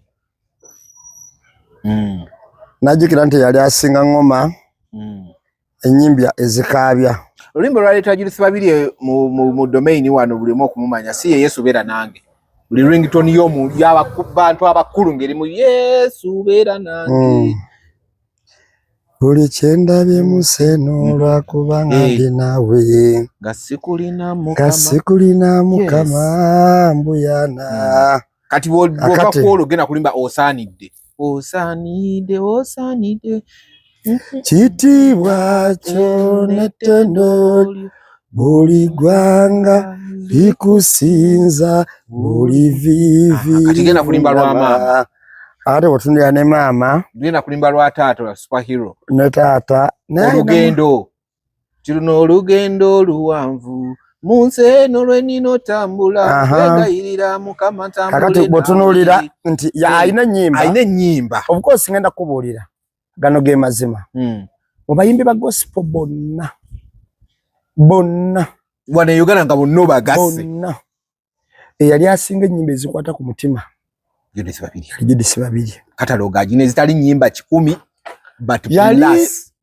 najjukira nti yali asinga Ngoma enyimba ezikaabya oluyimba lwaleeta Judith Babirye mu domain wano bulimu okumumanya si Yesu beera nange buli ringtone y'abantu abakulu ngeri mu Yesu beera nange buli kyendabye museno lwakubanga ndi naawe gasikulina mukama mbuyana kati bw'ova kwolo genda kulimba osaanidde kitiibwa kyo n'ettendo buli gwanga likusinza buli vivi kati genda kulimba lwa maama ate bw'otunulira ne maama genda kulimba lwa taata wa superhero ne taata olugendo kiruno olugendo luwanvu munseno lwenino tambula wegayirira mukama tambula kakati bw'otunulira nti ayina ennyimba of course ngenda kubuulira gano ge mazima mu bayimbi ba gospel bonna wana Uganda nga bonna bagase eyali asinga ennyimba ezikwata ku mutima Judith Babirye kataloga agine zitali nnyimba 10 but plus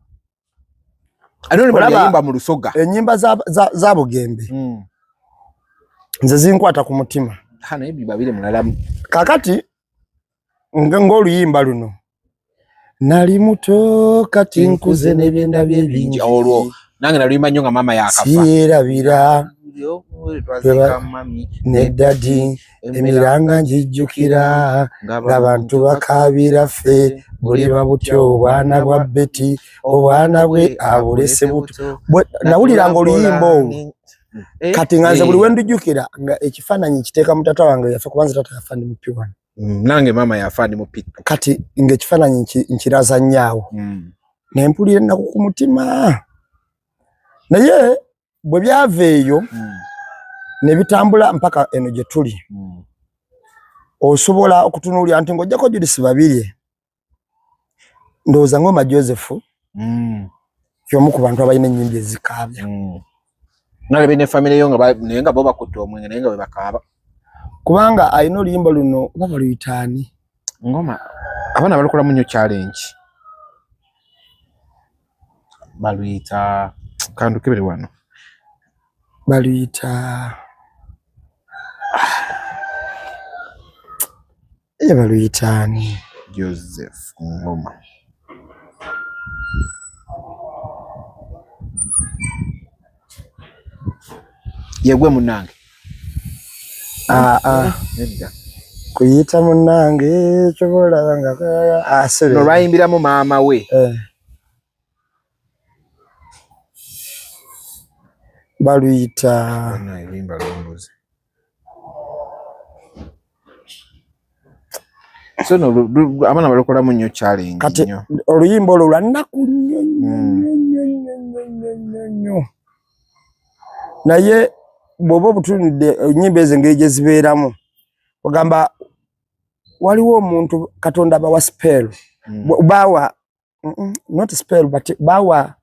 anone bayimba mu Lusoga ennyimba za Bugembe nze zinkwata ku mutima hana ebi Babirye mulalamu kakati ng'oluyimba luno nali muto kati nkuze n'ebyenda bye bingi olwo nange naluyimba nnyo nga maama yakafa siyerabira ne dadi emiranga njijjukira ng'abantu bakaabira ffe buliba butyo obwana bwa Betty obwana bwe abulese buto nawuliranga oluyimba olwo kati nga nze buli wendujjukira nga ekifaananyi kiteeka mu taata wange yafa kubanza taata yafa ndi mupi wano nange maama yafa ndi mupi kati ng'ekifaananyi nkiraza nnyo ne mpulira ennaku ku mutima naye bwe byava eyo ne bitambula mpaka eno gye tuli osobola okutunuulira nti ng'ojjako Judith Babirye ndowooza Ngoma Joseph y'omu ku bantu abalina ennyimba ezikaabya nalebe ne famire yo naye nga bo bakutte omwenge naye nga bwe bakaaba kubanga alina oluyimba luno oba baluyitaani Ngoma abaana balukolamu nnyo challenge baluyita kandukebere wano baluyita baluyitaani Joseph Ngoma yegwe munange kuyita munange kyobola nga no lwayimbiramu maama we baluyita so no abaana balukolamu nnyo challenge kati oluyimba olwo lwa nnaku nnyo naye bw'oba obutunudde ennyimba ezo engeri gye zibeeramu ogamba waliwo omuntu Katonda abawa spell bawa not spell but bawa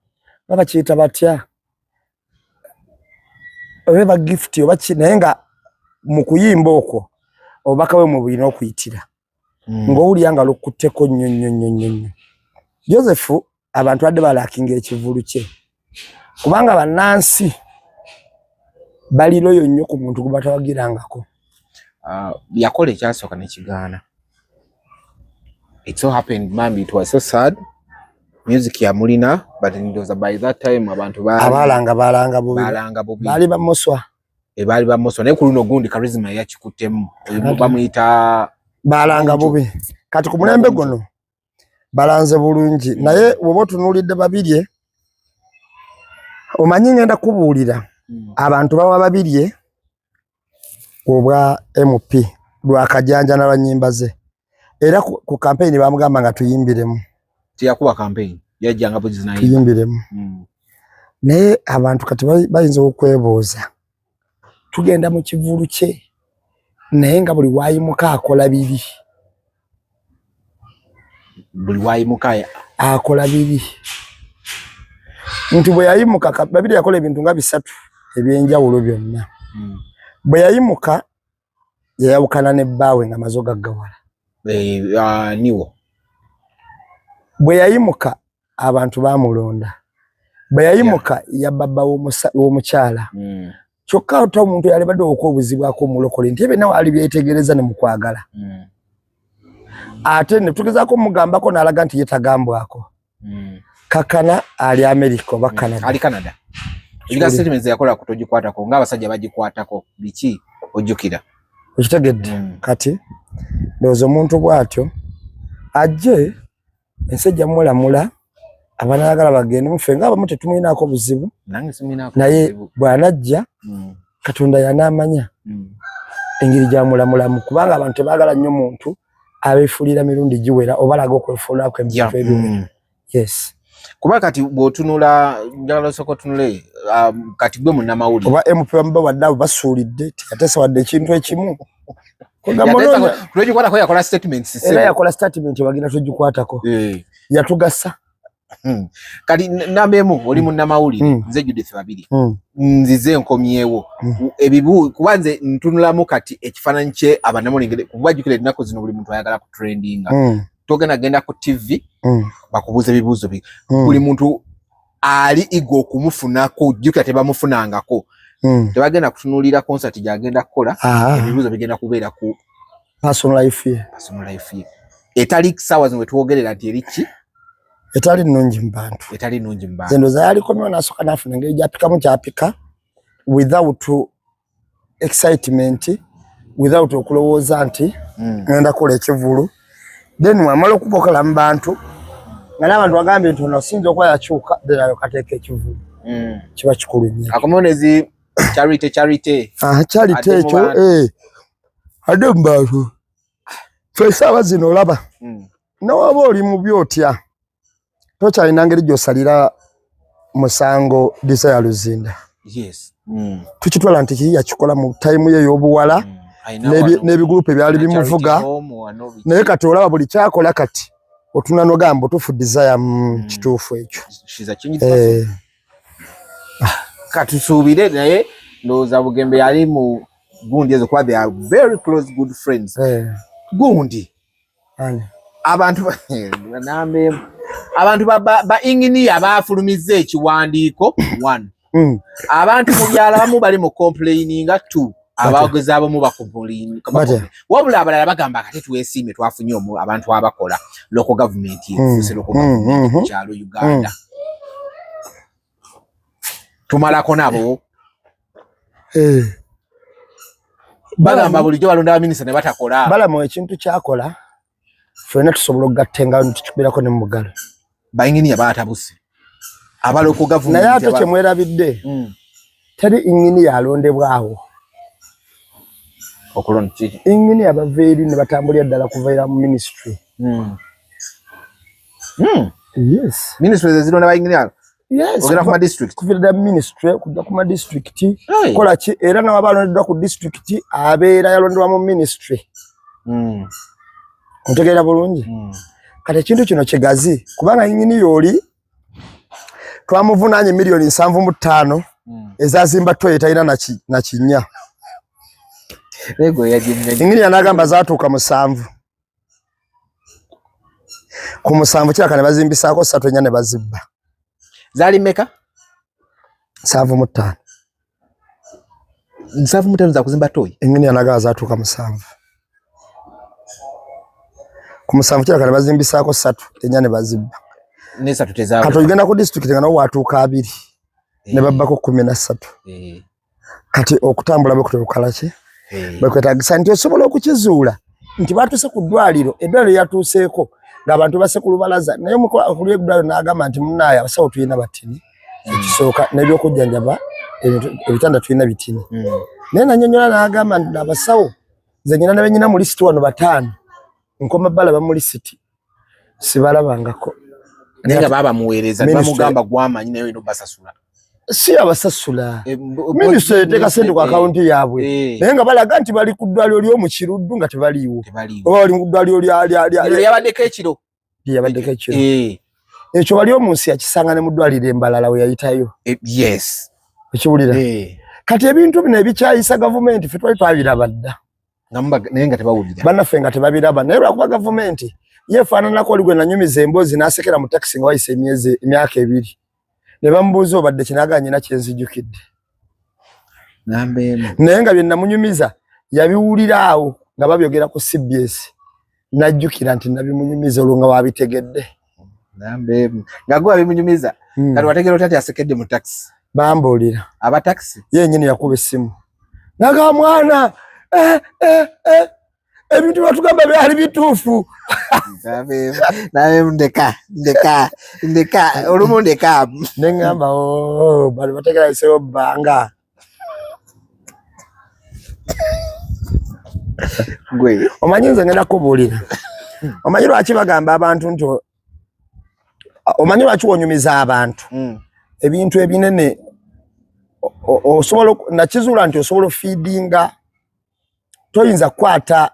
babakiyita batya oba gift oba naye nga mu kuyimba okwo obubaka we mu bulina okuyitira ng'owulira nga lukutteko nnyo Joseph abantu badde balakinga ekivulu kye kubanga bannansi bali loyo nnyo ku muntu gwe batawagirangako yakola ekyasooka ne kigaana It so happened, mami, it was so sad. Music ya mulina, but it was by that time abantu balanga bubi bali bamoswa bali bamoswa naye kuluno gundi charisma yakikutemu bamuyita balanga bubi kati ku mulembe gono balanze bulungi naye wobo tunulidde babirye omanyi ngenda kubuulira abantu bawa babirye obwa MP lwakajanja n'abanyimba ze era ku campaign bamugamba nga tuyimbiremu tiyakuba campaign yajjanga buzi nayo tuyimbiremu naye abantu kati bayinza okwebooza tugenda mu kivulu kye naye nga buli waayimuka akola bibi buli waayimuka akola bibi nti bwe yayimuka babiri yakola ebintu nga bisatu ebyenjawulo byonna bwe yayimuka yayawukana ne bbaawe nga mazo gaggawala niwo bwe yayimuka abantu bamulonda bwe yayimuka yababa w'omukyala kyokka ate omuntu yali badde okwobuzibwako omulokole nti ebe nawe ali byetegereza ne mukwagala ate ne tugezaako omugambako n'alaga nti yetagambwako kakana ali America oba Canada ali Canada ebiga statements yakola kutogikwatako ng'abasajja bagikwatako biki ojjukira okitegedde kati ndowooza omuntu bw'atyo ajje ensejja mulamula abanayagala bagende mufe ng'abamu tetumuyinaako buzibu naye bw'anajja Katonda yanaamanya engeri gyamulamulamu kubanga abantu tebaagala nnyo muntu abeefuulira mirundi giwera oba alaga okwefuulako ebintu ebiwera yes kuba kati bw'otunula njagala osooka otunule kati gwe munnamawulire oba MP bambe wadde abo basuulidde teyateesa wadde ekintu ekimu tulogikwatako yakola statements era yakola statement bagenda tugikwatako yatugasa kati namba emu oli munnamawulire nze Judith Babiri nzize nkomyewo ebibu kuba nze ntunulamu kati ekifaananyi kye abannamawulire kuba jjukira ennaku zino buli muntu ayagala ku trendinga togenda genda ku TV bakubuuza ebibuuzo buli muntu ali igo okumufunako jjukira tebamufunangako tebagenda kutunuulira concert gyagenda kukola ebibuuzo bigenda kubeera ku personal life ye etali ssaawa zino wetwogerera nti eriki etali nnungi mu bantu zendoza yalikomyewo n'asooka n'afuna engeri gyapikamu kyapika without excitement without okulowooza nti ngenda kukola ekivulu then wamala okubokola mu bantu nga n'abantu bagambye nti ono osinza okuba yakyuka then ayo kateeka ekivulu kiba kikulu nnyo akomewo nezi charity ekyo ate mu bantu fe essaawa zino olaba nawaba oli mu byotya tokyalina ngeri gy'osalira musango Desire Luzinda tukitwala nti kiri yakikola mu tayimu ye y'obuwala n'ebigurupu ebyali bimuvuga naye kati olaba buli kyakola kati otuna nogamba otuufu Desire kituufu ekyo katusuubire naye ndowooza Bugembe yali mu gundi ezo kuba they are very close good friends gundi abantu ba engineer baafulumizza ekiwandiiko 1 abantu mu byalo abamu bali mu complaininga 2 abaogeza abamu wabula abalala bagamba kati tuweesiime twafunye abantu abakola local government yefuuse local government mu kyalo Uganda tumalako nabo bagamba bulijjo balonda abaminisita ne batakola balamu ekintu kyakola ffenna tusobola okugatta engalo tukibeerako ne mu mugalo bainginiya baatabuse abaloko gavumenti naye ate kyemwerabidde teri inginiya alondebwawo okulonda kiki inginiya bava eri ne batambulira ddala kuvaira mu ministry yes ministry zezironda bainginiya ogera ku district kuvira ministry kujja ku district kola ki era na wabalondeddwa ku district abeera yalondebwa mu ministry otegeera bulungi kati ekintu kino kigazi kubanga ingini yoli twamuvunaanye milioni 7.5 ezazimba toye talina na kinya ingini yanagamba zaatuuka 7 ku 7 kiraka ne bazimbisaako 3 ennya ne bazibba zali meka 7.5 za kuzimba toyi ingini yanagamba zaatuuka 7 ku musanvu kira kale bazimbisaako 3 enyane bazibba nesa tutezaawo kato igenda ku district ngana watuuka 2 ne babbako 13 kati okutambula bakutokalache bakwetagisa nti osobola okukizuula nti batuse ku ddwaliro eddwaliro yatuuseeko ng'abantu base ku lubalaza naye okuli eddwaliro n'agamba nti munnaaya abasawo tulina batini ekisooka n'ebyokujjanjaba ebitanda tulina bitini naye nanyonyola n'agamba nti abasawo nze nyina ne benyina mu lisiti wano 5 nkoma bala ba mu lisiti sibalabangako nenga baba muweereza bamugamba gwamanyi nayo ino basasula si abasasula ministry eteka sente ku account yaabwe naye nga balaga nti bali ku ddwaliro ly'omu Kiruddu nga tebaliiwo oba bali ku ddwaliro yabaddeko ekiro ekyo bali omu nsi yakisanga ne mu ddwaliro embalala we yayitayo yes ekiwulira kati ebintu bino ebikyayisa gavumenti ffe twali twabiraba dda naye nga tebawulira bannaffe nga tebabiraba naye lwakuba gavumenti yeefaananako oli gwe nanyumiza emboozi n'asekera mu takisi nga wayise emyaka 2 ne bamubuuza obadde kinaaga nyina kyenzijjukidde naye nga bye namunyumiza yabiwulira awo nga babyogera ku CBS najjukira nti nabimunyumiza olwo nga wabitegedde nga gwe wabimunyumiza kati wategera otya nti asekedde mu takisi bambuulira aba takisi yennyini yakuba essimu naga mwana ebintu batugamba byali bituufu nawe ndeka olumu ndeka neŋŋamba bali bategera isewo bbanga gwe omanyi nze ngenda kubuulira omanyi lwaki bagamba abantu nti omanyi lwaki wonyumiza abantu ebintu ebinene osobola nakizuula nti osobola feedinga toyinza kukwata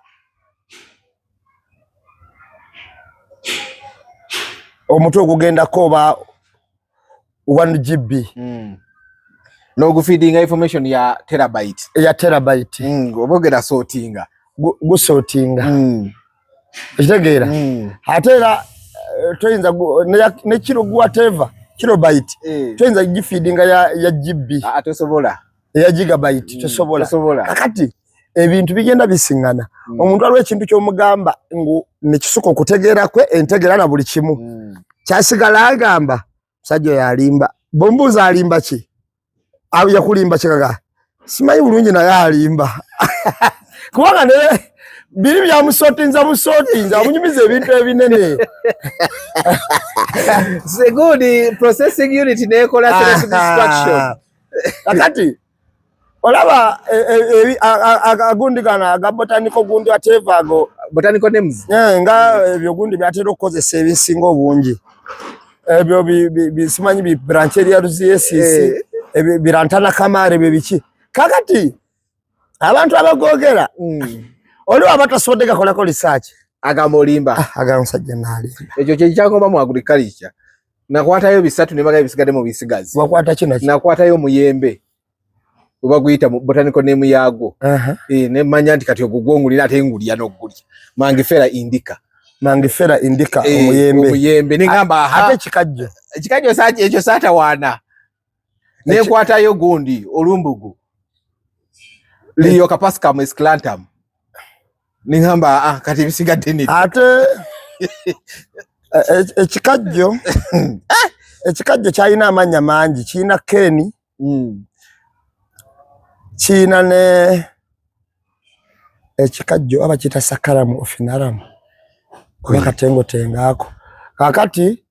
omutwe ogugendako oba 1 GB n'ogufeedinga information ya terabyte obogera sortinga gusootinga ekitegeera ate era toyinza ne kiro whatever kilobyte toyinza gifeedinga ya GB tosobola eya gigabyte tosobola kakati ebintu bigenda bisiŋŋana omuntu aliwo ekintu ky'omugamba ngu nekisuka okutegeera kwe entegeera na buli kimu kyasigala agamba musajja oyo alimba bombuuza alimba ki yakulimba kikaga simanyi bulungi naye alimba kubanga ne biri byamusootinza amunyumiza ebintu ebinene segudi processing unit nekola self destruction kakati olaba agundi gana aga botanical gundi whatever ago botanical names nga ebyo gundi byatera okukozesa ebisinga obungi ebyo bisimanyi bi brancheria ruziesis birantana kamare bebiki kakati abantu abagogera oli abatasobodde gakolako research agamba olimba agamusajja nali ekyo kye kyagomba mu agriculture nakwatayo bisatu ne bagaye bisigadde mu bisigazi wakwata kino nakwatayo muyembe oba guyita botanical name yago ne manya nti kati ogugongulira ate ngulya n'ogulya mangifera indica omuyembe ningamba ate kikajjo saje ekyo sata wana ne kwatayo gundi olumbugu liyo capsicum esclantum ningamba kati bisigadde nini ate ekikajjo kyalina amanya mangi kiina keni kiina ne ekikajjo aba kita sakaramu ofinaramu kuba katengotenga ako kakati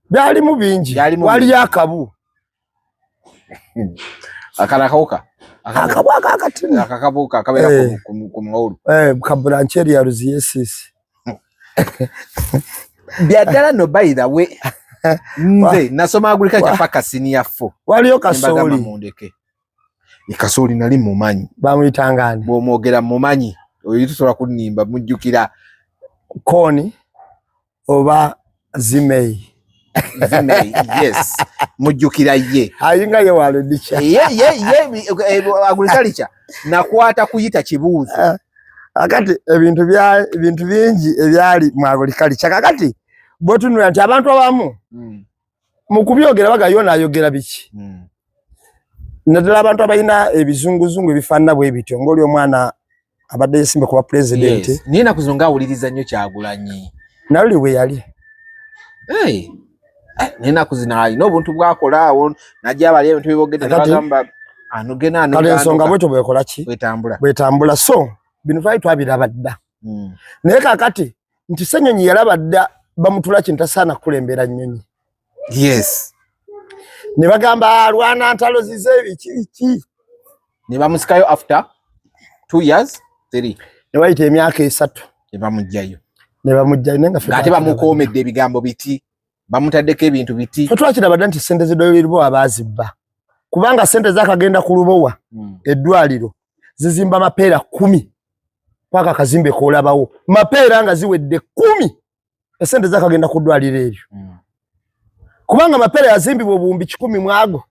byalimu bingi waliyo akabu akarakauka akabu akakati akakabuka akabera ku mwulu ka brancheria ruziesis byadala no by the way nze nasoma agriculture paka senior 4 waliyo kasoli ikasoli nali mumanyi bamuyitangani bomwogera mumanyi oyo tusobola kunimba mujjukira koni oba zimei yes mujjukira ye ayinga ye walodicha ye agriculture nakwata kuyita kibuuzo akati ebintu bingi ebyali mu agriculture kakati botunula nti abantu abamu mu kubyogera bagayona ayogera biki naddala abantu abalina ebizunguzungu ebifaanana bwe bityo ng'oli omwana abadde yesimbe kuba president nina kuzunga awuliriza nnyo Kyagulanyi nali we yali nena kuzina alina obuntu bwakola awo najja abali ebintu bibogedde bagamba anogena kale ensonga bweto bwekola ki bwetambula so bino twali twabiraba dda naye kakati nti Ssenyonyi yalaba dda bamutula kintu tasaana kulembera nnyonyi yes ne bagamba alwana ntalo zize iki ne bamusikayo after 2 years 3 ne bayita emyaka 3 ne bamujjayo nenga fe ate bamukoomedde ebigambo biti bamutaddeko ebintu biti twakiraba dda nti ssente zidolirwa abazibba kubanga ssente zakagenda ku Lubowa eddwaliro zizimba mapeera 10 paka kazimbe koolabawo mapeera nga ziwedde 10 essente zakagenda ku ddwaliro ebyo kubanga mapeera yazimbibwa obuwumbi 10 mwago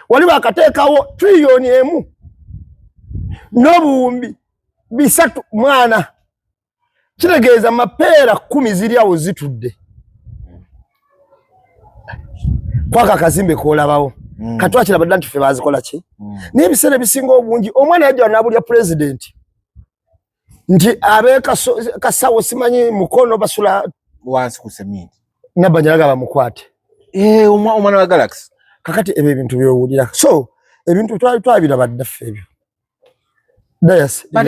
wali bakateekawo trillion emu n'obuwumbi 3 mwana kitegeeza mapeera 10 ziri awo zitudde paka kazimbe koolabawo katwakira badda nti ffe bazikola ki n'ebiseera ebisinga obungi omwana yajja n'abulya president nti abeeka kasawo simanyi mukono basula wansi ku sementi nabanyalaga bamukwate omwana wa Galaxy kakati ebyo ebintu byowulira so ebintu twabiraba dda ffe ebyo yes but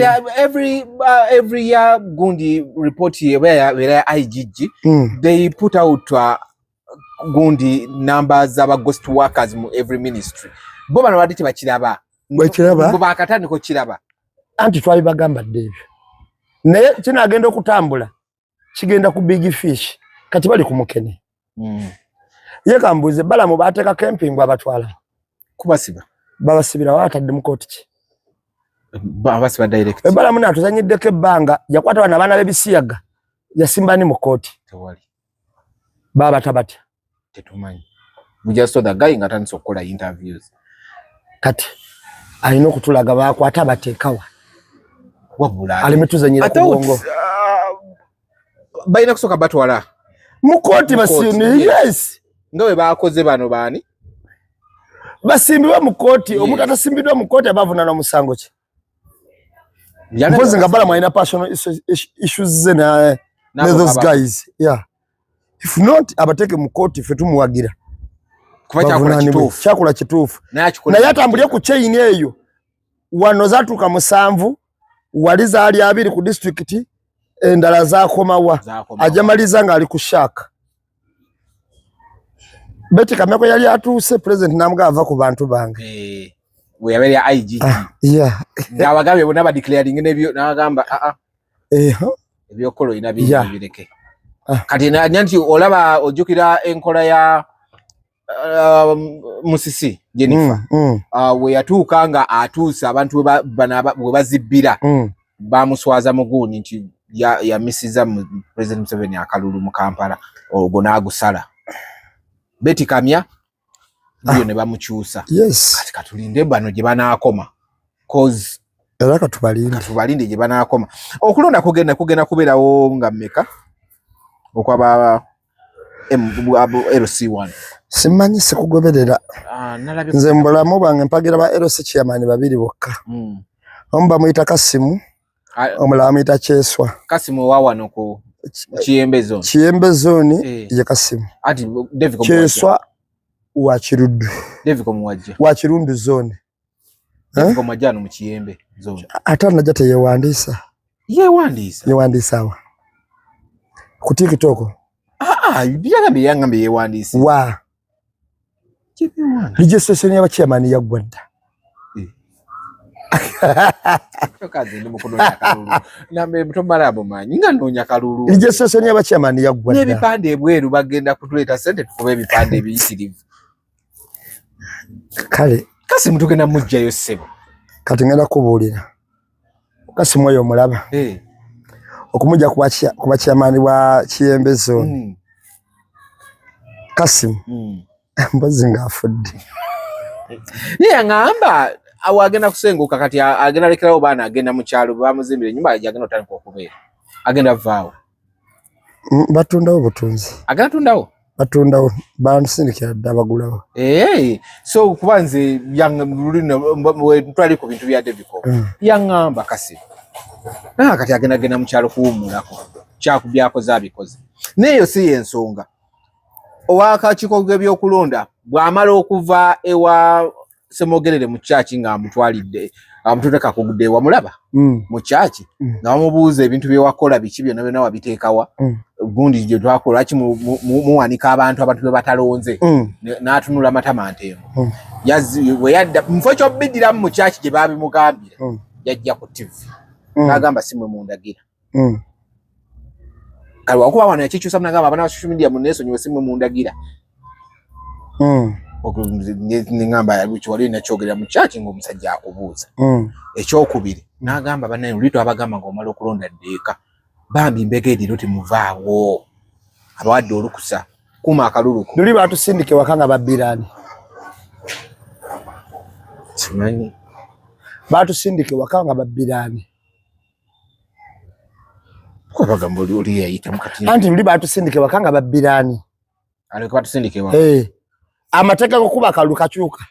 every year Gundi report where IGG they put out Gundi numbers of ghost workers mu every ministry bo bano baditi bakiraba bo bakatandiko kiraba anti twali bagamba Dave naye kinagenda okutambula kigenda ku big fish kati bali ku mukene ye kambuze bala mu bateka camping abatwala kubasiba babasibira watadde mu court ki babasiba direct bala muna atuzanyiddeko ebbanga yakwata bana bana bebisiyaga yasimbani mu court tewali baba tabati tetumanyi we just saw the guy ngatanise okukola interviews kati alina okutulaga bakwata bateekawa wabula alimetuzanyira ku bongo bayina kusoka batwala mu court basini yes ngawe bakoze bano bani basimbibwa mu court omuntu atasimbidwa mu court abavuna na musango ki mpozi nga bala mwina personal issues zena those guys yeah if not abateke mu court fe tumuwagira kuba kyakula kituufu na yatambulye ku chain eyo wano zatuka 7 waliza ali 2 ku district endala zakomawa ajamaliza nga ali ku shaka beti kameko yali atuse president namugava ku bantu bange we yabeli ya IGG yeah ngabagabe bona ba declaring nebyo nagamba ebyo kolo inabireke kati nyanti olaba ojukira enkola ya Musisi Jennifer we yatuuka nga atuusa abantu bwe bazibbira bamuswaza muguni nti ya misiza President Museveni akalulu mu Kampala ogwo nagusala beti kamya biyo ne bamukyusa yes kati katulinde bano gye banakoma cause era katubalinde gye banakoma okulonda kugenda kubeerawo nga mmeka okwaba LC1 simanyi sikugoberera nze mbulamu bange mpagira ba LC chairman babiri bokka omba muyita Kasimu omulala muyita Kyeswa Kasimu wawano ku Kiyembe zone ye Kasimu ati David Kyeswa wa Kiruddu David Komwaje wa Kirundu zone David Komwajano mu Kiyembe zone ata najja yewandisa wa ku TikTok yangambe yewandisa wa registration ya chairman ya Gwanda chokaze ndi mukono ya kalulu nambe mtomarabo manyi nga ndonya kalulu registration ya chairman ya Gwanda n'ebipande ebweru bagenda kutuleta sente tukobe ebipande biyitirivu kale kasi mutugenda mujjayo sebo kati ngenda kubuulira kasi mwoyo mulaba okumujja kuba chairman wa Kiyembe zone Kasimu mbazi ngafudde niye ngamba awagenda kusenguka kati agenda lekerawo baana agenda mu kyalo bamuzimbire nyumba agenda otandika okubeera agenda vaawo batundawo butunzi agenda tundawo batundawo bansindikira dda bagulawo so kubanze twali ku bintu bya Deviko yangamba Kasimu kati agenda mu kyalo kuwumulako kyakubyako zabikoze neyo si ensonga owakakiiko k'ebyokulonda bw'amala okuva ewa Semogerere mu kyaki nga amutwalidde amutuleka kugudde wamulaba mu kyaki nga bamubuuza ebintu bye wakola biki byonna byonna wabiteekawa gundi gye twakola ki muwanika abantu be batalonze n'atunula matama ntengo bwe yadda mufo ky'obbidiramu mu kyaki gye baabimugambira yajja ku TV n'agamba si mwe mundagira kale wakuba wano yakikyusa munagamba abana ba social media munneesonyiwe si mwe mundagira ngamba wali nakyogerera mu kyaki ng'omusajja akubuuza ekyokubiri n'agamba banaye luli twabagamba ng'omala okulonda ddeeka bambi mbegeeriro temuvaawo abawadde olukusa kuma akaluluku luli batusindike waka nga babbiraani simanyi batusindike waka nga babbiraani kwabagamba oli yayita mukati anti luli batusindike waka nga babbiraani aleka batusindike waka amateeka gokuba akalu kakyuka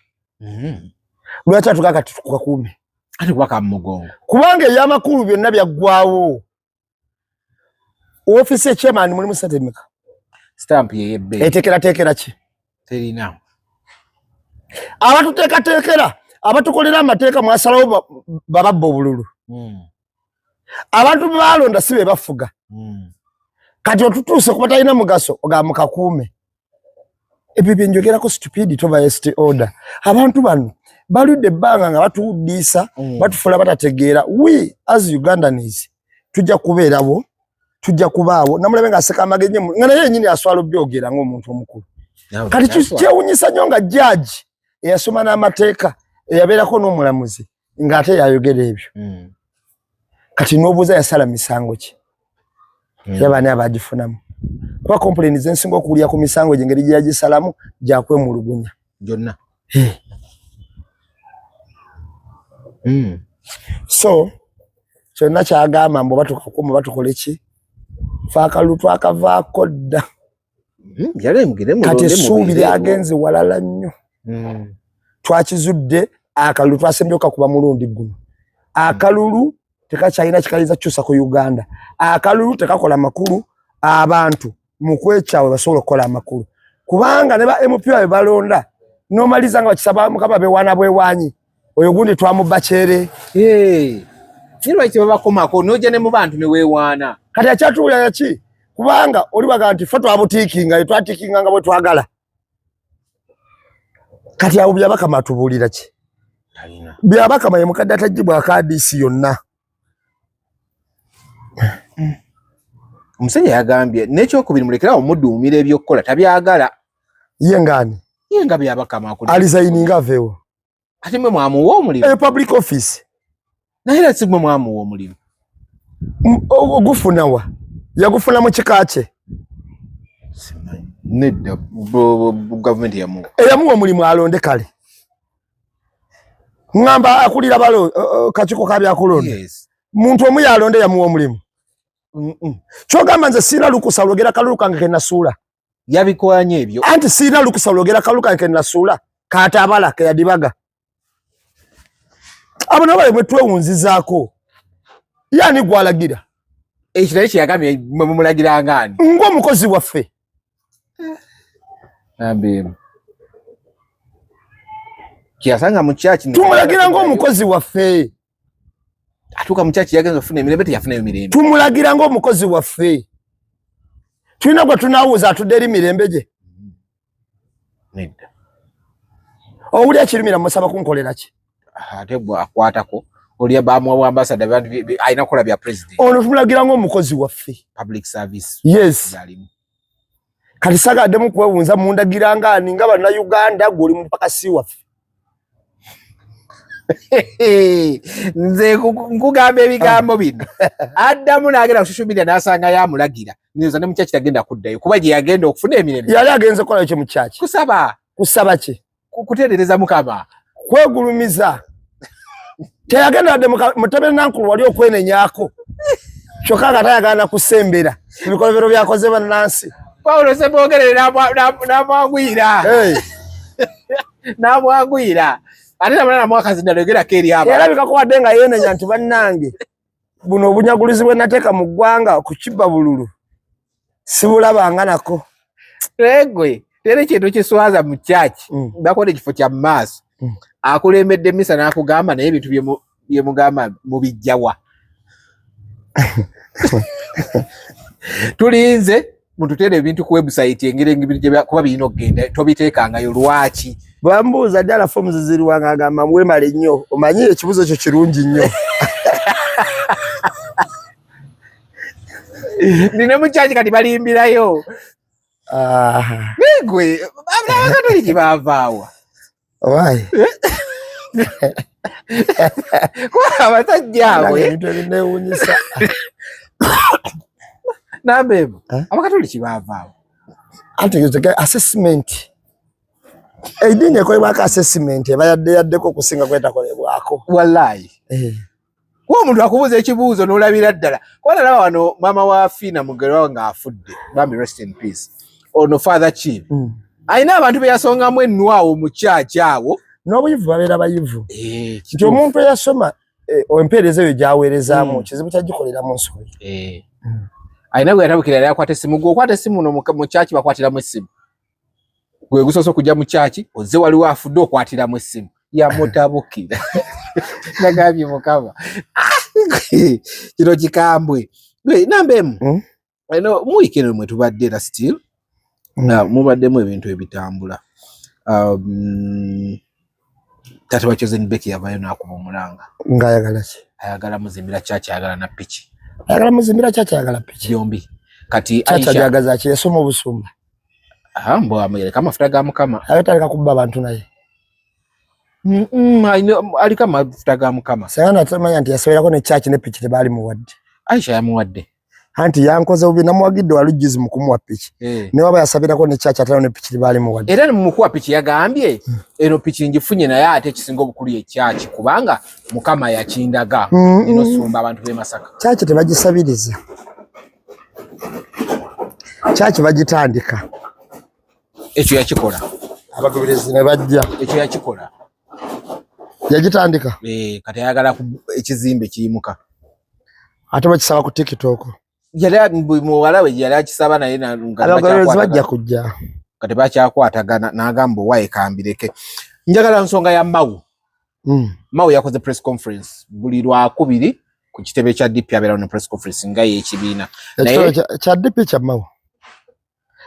lwaki atukaka tukakuume ate kubaka mugongo kubanga ebyamakulu byonna byaggwawo ofisi echairman mulimu ssente mmeka stamp yeyebbe eteekerateekera ki terina abatuteekateekera abatukolera amateeka mwasalawo bababba obululu abantu balonda si be bafuga kati otutuuse kuba talina mugaso ogamukakuume ebyo byenjogerako stupidity over st order abantu bano baludde ebbanga nga batuwuddisa batufula batategeera we as Ugandans tujja kubeerawo tujja kubaawo namulabe nga aseka amagenye nga naye yennyini aswala obyogera ng'omuntu omukulu kati kyewunyisa nnyo nga jjaaji eyasoma n'amateeka eyabeerako n'omulamuzi ng'ate yayogera ebyo kati n'obuuza yasala misango ki yabaani abagifunamu kuba complain zensinga okuwulira ku misango egyo engeri gye yagisalamu gyakwemulugunya gyonna so kyonna kyagamba mbu batukakuma batukole ki fe akalulu twakavaako dda kati essuubi lyagenze walala nnyo twakizudde akalulu twasembye okakuba mulundi guno akalulu tekakyalina kikaliza kyusa ku Uganda akalulu tekakola makulu abantu mu kwekyawe basobola okukola amakulu kubanga ne ba MP babe balonda nomaliza nga bakisaba mukaba bewana bwewanyi oyo gundi twamubba kyere kiro ekyo babakomako noje ne mu bantu ne weewaana kati akyatulya yaki kubanga oli baga nti foto abutikinga twatikinga nga bwe twagala kati abo byabaka matubulira ki byabaka maye mukadde atajibwa akadisi yonna omusajja yagambye n'ekyokubiri mulekerawo muduumira ebyokukola tabyagala ye ngani ye nga byabakama akuli alizaininga avewo ate mwe mwamuwa omulimu public office naye era si mwe mwamuwa omulimu ogufunawa yagufuna mu kika kye nedda gavumenti yamuwa eyamuwa omulimu alonde kale ngamba akulira balo kakiiko kabyakulonda muntu omu yalonde yamuwa omulimu kyogamba nze siina lukusa lwogera kalulu kange kenasuula yabikwanye ebyo anti siina lukusa lwogera kalulu kange kenasuula katabala keyadibaga abo nabo bwe twewunzizaako yani gwalagira ekirali kyeyagambye mumulagira ngaani ng'omukozi waffe nambeemu kyasanga mu kyaki tumulagira ng'omukozi waffe atuuka mu kyaki yagenza okufuna emirembe teyafunayo mirembe tumulagira ng'omukozi waffe tulina gwe tunaawuza atudde eri mirembe gye nedda owuli ekirimira musaba kunkolera ki ate bwakwatako oli bamuwa bwambasada alina kukola bya president ono tumulagira ng'omukozi waffe public service yes kati sagaddemu kwewunza mundagira ngaani nga bannayuganda gw'oli mupakasi waffe nze nkugamba ebigambo bino addamu n'agenda ku social media n'asanga yamulagira nyoza ne mukyaki tagenda kuddayo kuba gye yagenda okufuna emirembe yali agenze kukola kye mu kyaki kusaba ki kutendereza mukama kwegulumiza teyagenda wadde Mutebi Nankulu wali okwenenyaako kyokka nga tayagala kusembera ebikolobero byakoze bannansi Paulo Semogerere n'amwanguyira n'amwanguyira ate namulala mwakazi nalogera keri aba erabikako wadde nga yeenenya nti bannange buno obunyagulizi bwe nateeka mu ggwanga okukibba bululu sibulabanga nako egwe tere kintu kiswaza mu church bakole kifo kya maaso akulembedde misa n'akugamba naye ebintu bye mugamba mubijjawa tulinze mututere ebintu ku website engire ngibije kuba birina okugenda tobiteekangayo lwaki bambuuza ddala forms ziriwanga agamba mwemale nnyo omanyire ekibuzo kyo kirungi nnyo nina muchaji kati balimbirayo Migwe abakatoliki bavaawa wai kwa batajjaabwe ebintu ebinewuunyisa nambebo abakatoliki bavaawa anti assessment edini ekolebwako assessment ebayaddeko okusinga kwetakolebwako wallahi kuba omuntu akubuuza ekibuuzo n'olabira ddala kubona laba wano maama wa Fiina Mugerwawo ng'afudde bambi rest in peace ono Father Chief ayina abantu be yasongamu ennwawo mu kyaki awo n'obuyivu babeera bayivu nti omuntu eyasoma empeereza eyo gy'aweerezaamu kizibu kyagikoleramu nsoli ayina gwe yatabukira yali akwata essimu gwe okwata essimu no mu kyaki bakwatiramu essimu gwe gusoose okujja mu kyaki ozze waliwo afudde okwatiramu essimu yamutabukira nagambye Mukama kino kikambwe nambemu eno muwiiki eno mwe tubadde era still mubaddemu ebintu ebitambula tate wa Chosen Becky yavayo n'akuba omulanga ng'ayagala ki ayagala muzimbira kyaki ayagala na piki ayagala muzimbira kyaki ayagala piki byombi kati Aisha ajagaza ki yasoma obusumba mbo amereka amafuta ga Mukama ayotaleka kubba abantu naye aliko amafuta ga Mukama sayana tamanya nti yasoberako ne kyaki ne piki tebaali muwadde Aisha yamuwadde anti yankoze bubi namuwagidde walugizi mu kumuwa piki ne waba yasabirako ne kyaki atalo ne piki tebaali muwadde era mu kuwa piki yagambye eno piki ngifunye naye ate kisinga obukulu ye kyaki kubanga Mukama yakindaga ino sumba abantu be Masaka kyaki tebagisabiriza kyaki bagitandika ekyo yakikola abagoberezi ne bajja ekyo yakikola yagitandika kati ayagala ekizimbe kiyimuka ate bakisaba ku TikTok yali muwala we yali akisaba naye abagoberezi bajja kujja kati bakyakwatagana n'agamba owaye kambireke njagala nsonga ya Mawu yakoze press conference buli Lwakubiri ku kitebe kya DP abeera ne press conference nga y'ekibiina naye kya DP kya Mawu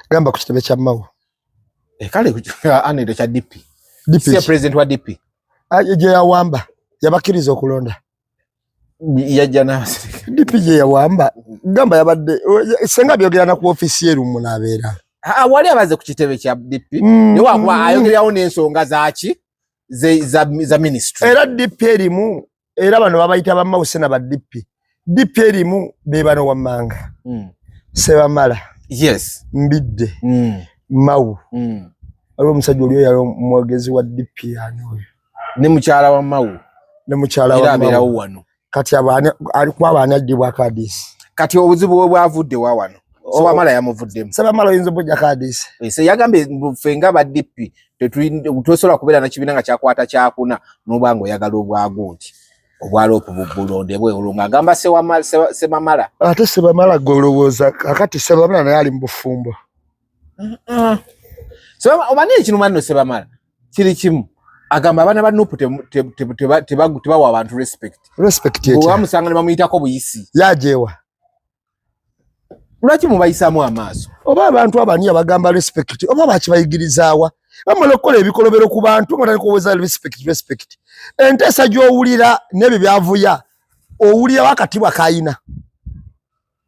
gamba ku kitebe kya Mawu kale anede kya DP si president wa DP je yawamba yabakiriza okulonda yajja nasi DP je yawamba gamba yabadde senga byogera na ku office yeru munabeera wali abaze ku kitebe kya DP ne wakuba ayogerawo n'ensonga zaki za ministry era DP erimu era bano babayita ba Mawu sena ba DP erimu be bano wammanga Sebamala yes Mbidde Mawu alo musajja oli yali mwogezi wa DP yani ne mukyala wa Mawu ne mukyala wa Mawu wano kati abana alikuwa abana addibwa kadisi kati obuzibu bwe bwavudde wa wano Sebamala yamuvuddemu Sebamala oyinza bujja kadisi ese yagambe fenga ba DP tetusobola kubeera na kibiina nga kyakwata kyakuna n'obango oyagala obwago nti obwalopo bubulonde bwe olunga agamba Sebamala ate Sebamala golowooza kakati Sebamala naye ali mu bufumbo omanyi ekinuma nno Sebamala kiri kimu agamba abaana ba Nuupu tebawa abantu respect wamusanga ne bamuyitako buyisi yajewa lwaki mubayisaamu amaaso oba abantu abani abagamba respect oba bakibayigirizaawa bamala okukola ebikolobero ku bantu nga talikuweza respect enteesa gy'owulira n'ebyo byavuya owulira wakatibwa kayina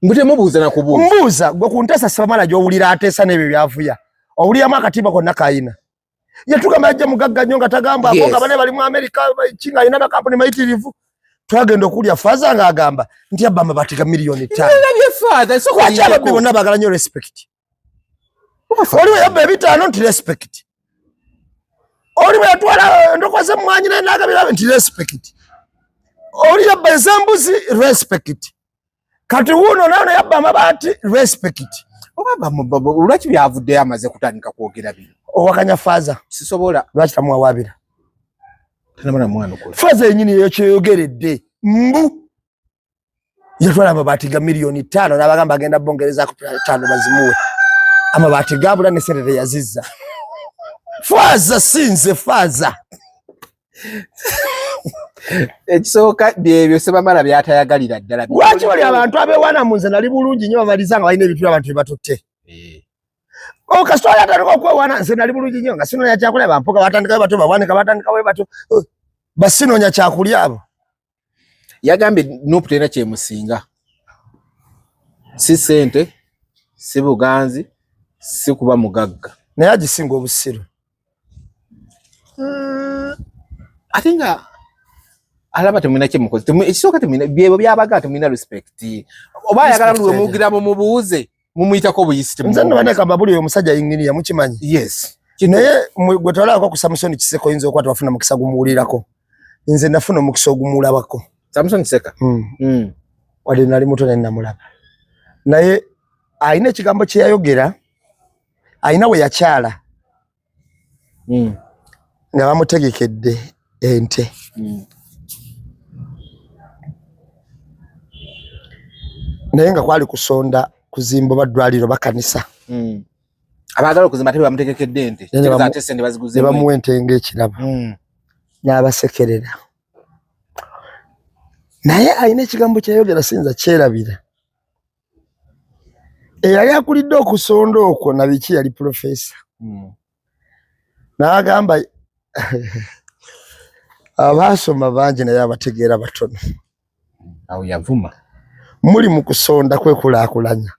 mbutemubuuza nakubuuza mbuuza gwe ku nteesa Sebamala gy'owulira ateesa n'ebyo byavuya owuliramu akatibwa konna kayina yatugamba yajja mugagga nnyo nga tagamba abo nga bane bali mu Amerika kinga alina bakampuni mayitirivu twagenda okulya Faza nga agamba nti abba mabatiga miliyoni 5 lwaki ababbi bonna baagala nnyo respect oliwe yabba ebitaano nti respect oliwe yatwala ndokoze mwanyi naye naagabira nti respect oli yabba ez'embuzi respect kati wuuno nawe yabba amabaati respect lwaki byavuddeyo amaze kutandika kwogera bino owakanya Faza sisobola lwaki tamuwawaabira tanamana mwana okola Faza yennyini yeyo kyeyogeredde mbu yatwala amabati ga milioni 5 n'abagamba agenda bongereza ku 5 bazimuwe amabati gabula ne sente yazizza faza sinze faza ekisoka byebyo sebamala byatayagalira ddala lwaki wali abantu abewana munze nali bulungi nnyo bamalizanga balina ebintu abantu batutte kasitwala atandika okwewana nze nali bulungi nnyo nga sinoonya kyakulya bampoka batandikayo bato bawanika batandikayo bato basinoonya kyakulya abo yagambye Nuupu terina kyemusinga si sente si buganzi si kuba mugagga naye agisinga obusiru ate nga alaba temwina kyemukozi ekisooka temwina byebo byabaga temwina respect oba ayagala buli wemuwugira mumubuuze mumuyitako buyisi nze nnobaneka babuli oyo omusajja inginiya mukimanyi yes naye gwe tolabako ku Samson Kiseko oyinza okuba tewafuna mukisa gumuwulirako nze nafuna omukisa ogumulabako Samson Kiseka wadde nali muto ne namulaba naye alina ekigambo kye yayogera alina we yakyala nga bamutegekedde ente naye nga kwali kusonda kuzimba baddwaliro bakanisa abagala okuzimba tebe bamutegekedde ente ate sente baziguze bamuwa ente ng'ekirabo n'abasekerera naye alina ekigambo kyayogera sinza kyerabira eyali akulidde okusonda okwo na biki yali profesa n'agamba abaasoma bangi naye abategeera batono awo yavuma muli mu kusonda kwekulaakulanya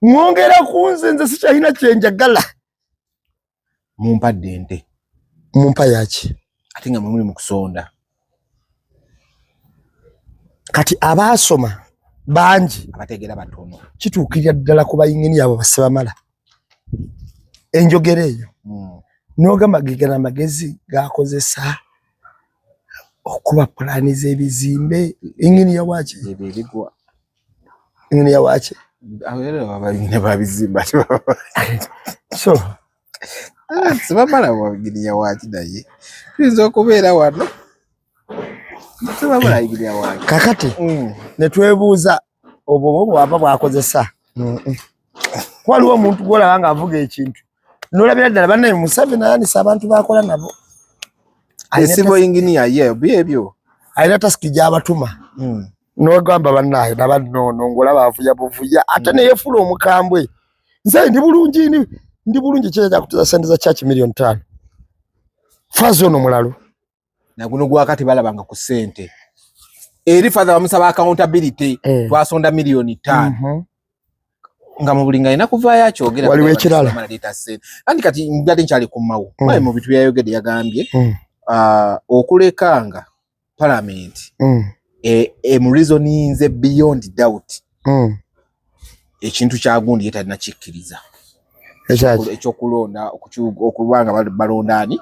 mwongera ku nze sikyalina kyenjagala mumpadde ente mumpa yaki ate nga muli mu kusonda kati abaasoma bangi abategeera batono kituukirira ddala ku bayingini abo basebamala enjogera eyo n'ogamba gegana amagezi gakozesa okuba pulaani z'ebizimbe ingini yawaki ebigwa ingini yawaki awere abayingini babizimba so sebamala wabingini yawaki naye tuyinza okubeera wano sebamala ingini yawaki kakati ne twebuuza obwo bwaba bwakozesa waliwo omuntu gwolaba nga avuga ekintu n'olabira ddala bannaye Museveni ayanisa abantu bakola nabo esibo inginiya ye byebyo alina tasiki gy'abatuma n'ogamba bannaye nabannono ng'olaba avuya buvuya ate ne yeefula omukambwe nze ndi bulungi kyekya kutuza sente za church milioni 5 fazo ono mulalo na guno gwakati balabanga ku sente eri father bamusaba accountability twasonda milioni 5 nga mubulinga ina kuva yakyogera waliwo ekirala kandi kati mbadde nkyali ku mawu mwaye mu bitu byayogedde yagambye okulekanga parliament mu reasoninze beyond doubt ekintu kyagundi yetalina kikkiriza ekyokulonda okubanga balondani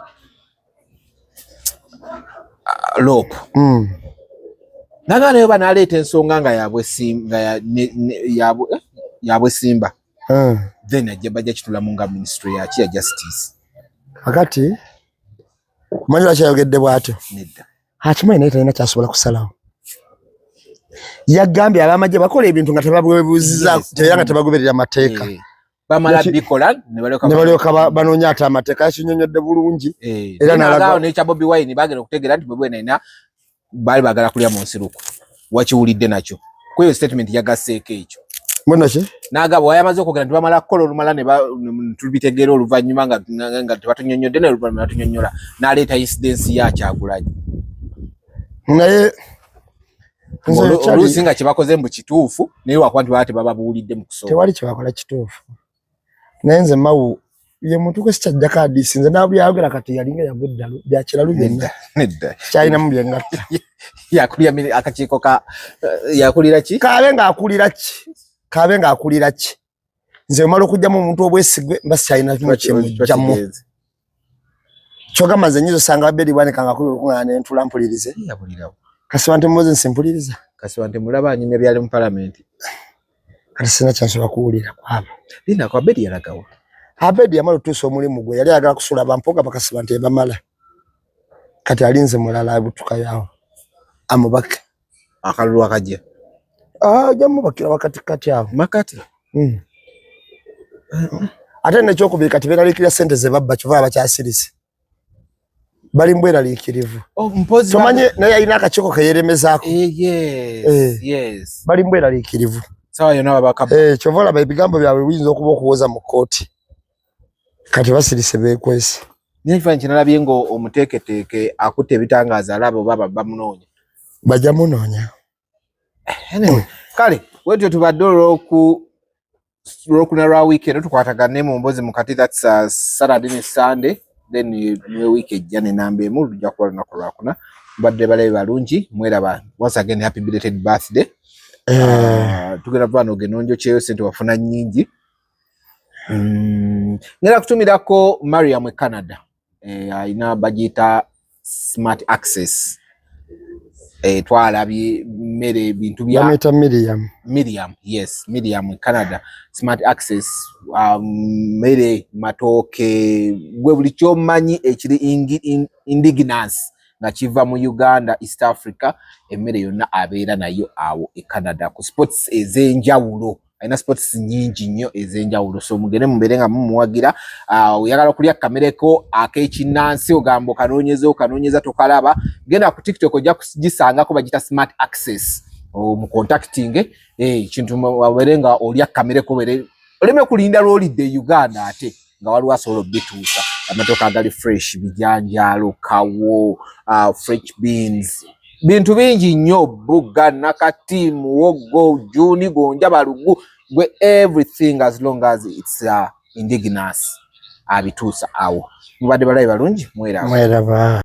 lopu nagana nayo banaleeta ensonga nga yabwe simba then ajja bajja kitulamu nga ministry ya justice akati manyi lwaki yayogedde bw'atyo nedda akimanyi naye talina kyasobola kusalawo yagambye abamagye bakola ebintu nga tebabwebuuziza era nga tebagoberera amateeka bamala bikola ne balyoka banoonya ate amateeka yakinyonyodde bulungi era nalagawo nekya Bobi Wine bagenda okutegeera nti bwe naina baali bagala kulya mu nsiruko wakiwulidde nakyo kweyo statement yagasseeko ekyo mbona ki n'agamba wayamaze okwogera nti bamala kukola olumala ne tubitegeera oluvannyuma nga tebatunyonyodde naye oluvannyuma batunyonyola n'aleeta incidence ya Kyagulanyi naye oluusi nga kyebakoze mu kituufu naye wakuba nti baba tebababuulidde mu kusoma tewali kyebakola kituufu naye nze mawu ye muntu kwe sikyajjako adiisi nze naabuli ayogera kati yalinga yagwa eddalu byakiralu byonna kyalinamu byengatta yakulira akakiiko yakulira ki kaabe ng'akulira ki nze omala okugjamu omuntu obwesigwe mba sikyalina kimu kyemujjamu kyogamba nze nyizo osanga Abedi Bwanika ng'akulira olukuŋŋaana ne ntula mpulirize Kasibante Moses mpuliriza Kasibante mulaba anyumya byali mu parliament kati sina kyansobola kuwulira kwabo linda kwa Abedi yalagawa Abedi yamala otuusa omulimu gwe yali ayagala kusula bampoga bakasibante bamala kati alinze mulala abutukayo awo amubaka akalulu akajja jamu bakira wakati kati yao makati ate nekyo kubiri kati beralikira sente ze babba kyova abakyasirise bali mbwera likirivu mpozi tomanye naye alina akakiko keyeremezaako yes bali mbwera likirivu sawa yona babaka kyova olaba ebigambo byabwe biyinza okuba okuwoza mu kooti kati basirise beekwese nikifaananyi kinalabye ngo omuteeketeeke akutte ebitangaaza alaba baba bamunoonya bajja munoonya anyway kale wetyo tubadde olwokuna lwa weekend tukwatagane mu mbozi mukati that's Saturday ne Sunday then niwe week ejja ne namba emu lujja kuba lunaku lwakuna mbadde balabe balungi mweraba once again happy belated birthday tugenda vana ogenonjo kyeyo sente wafuna nyingi ngera kutumirako Mariam Canada ayina bagiyita smart access twalabye mmere bintu bya bameta Miriam yes Miriam Canada smart access mmere matooke gwe buli kyomanyi ekiri indigenous nga kiva mu Uganda East Africa emmere yonna abeera nayo awo Canada ku sports ezenjawulo aina sports nyingi nnyo ezenjawulo so mugere mubere nga mumuwagira oyagala okulya kamereko akekinansi ogamba okanoonyeza tokalaba genda ku TikTok ojja kugisanga ko bagita smart access mu contacting kintu mubere nga olya kamereko bere oleme kulinda lolide Uganda ate nga waliwo asobola bituusa amatoka agali fresh bijanjalo kawo French beans bintu bingi nnyo buga nakati muwogo juni gonja balugu gwe everything as long as it's indigenous abituusa awo mubadde balabe balungi mweraba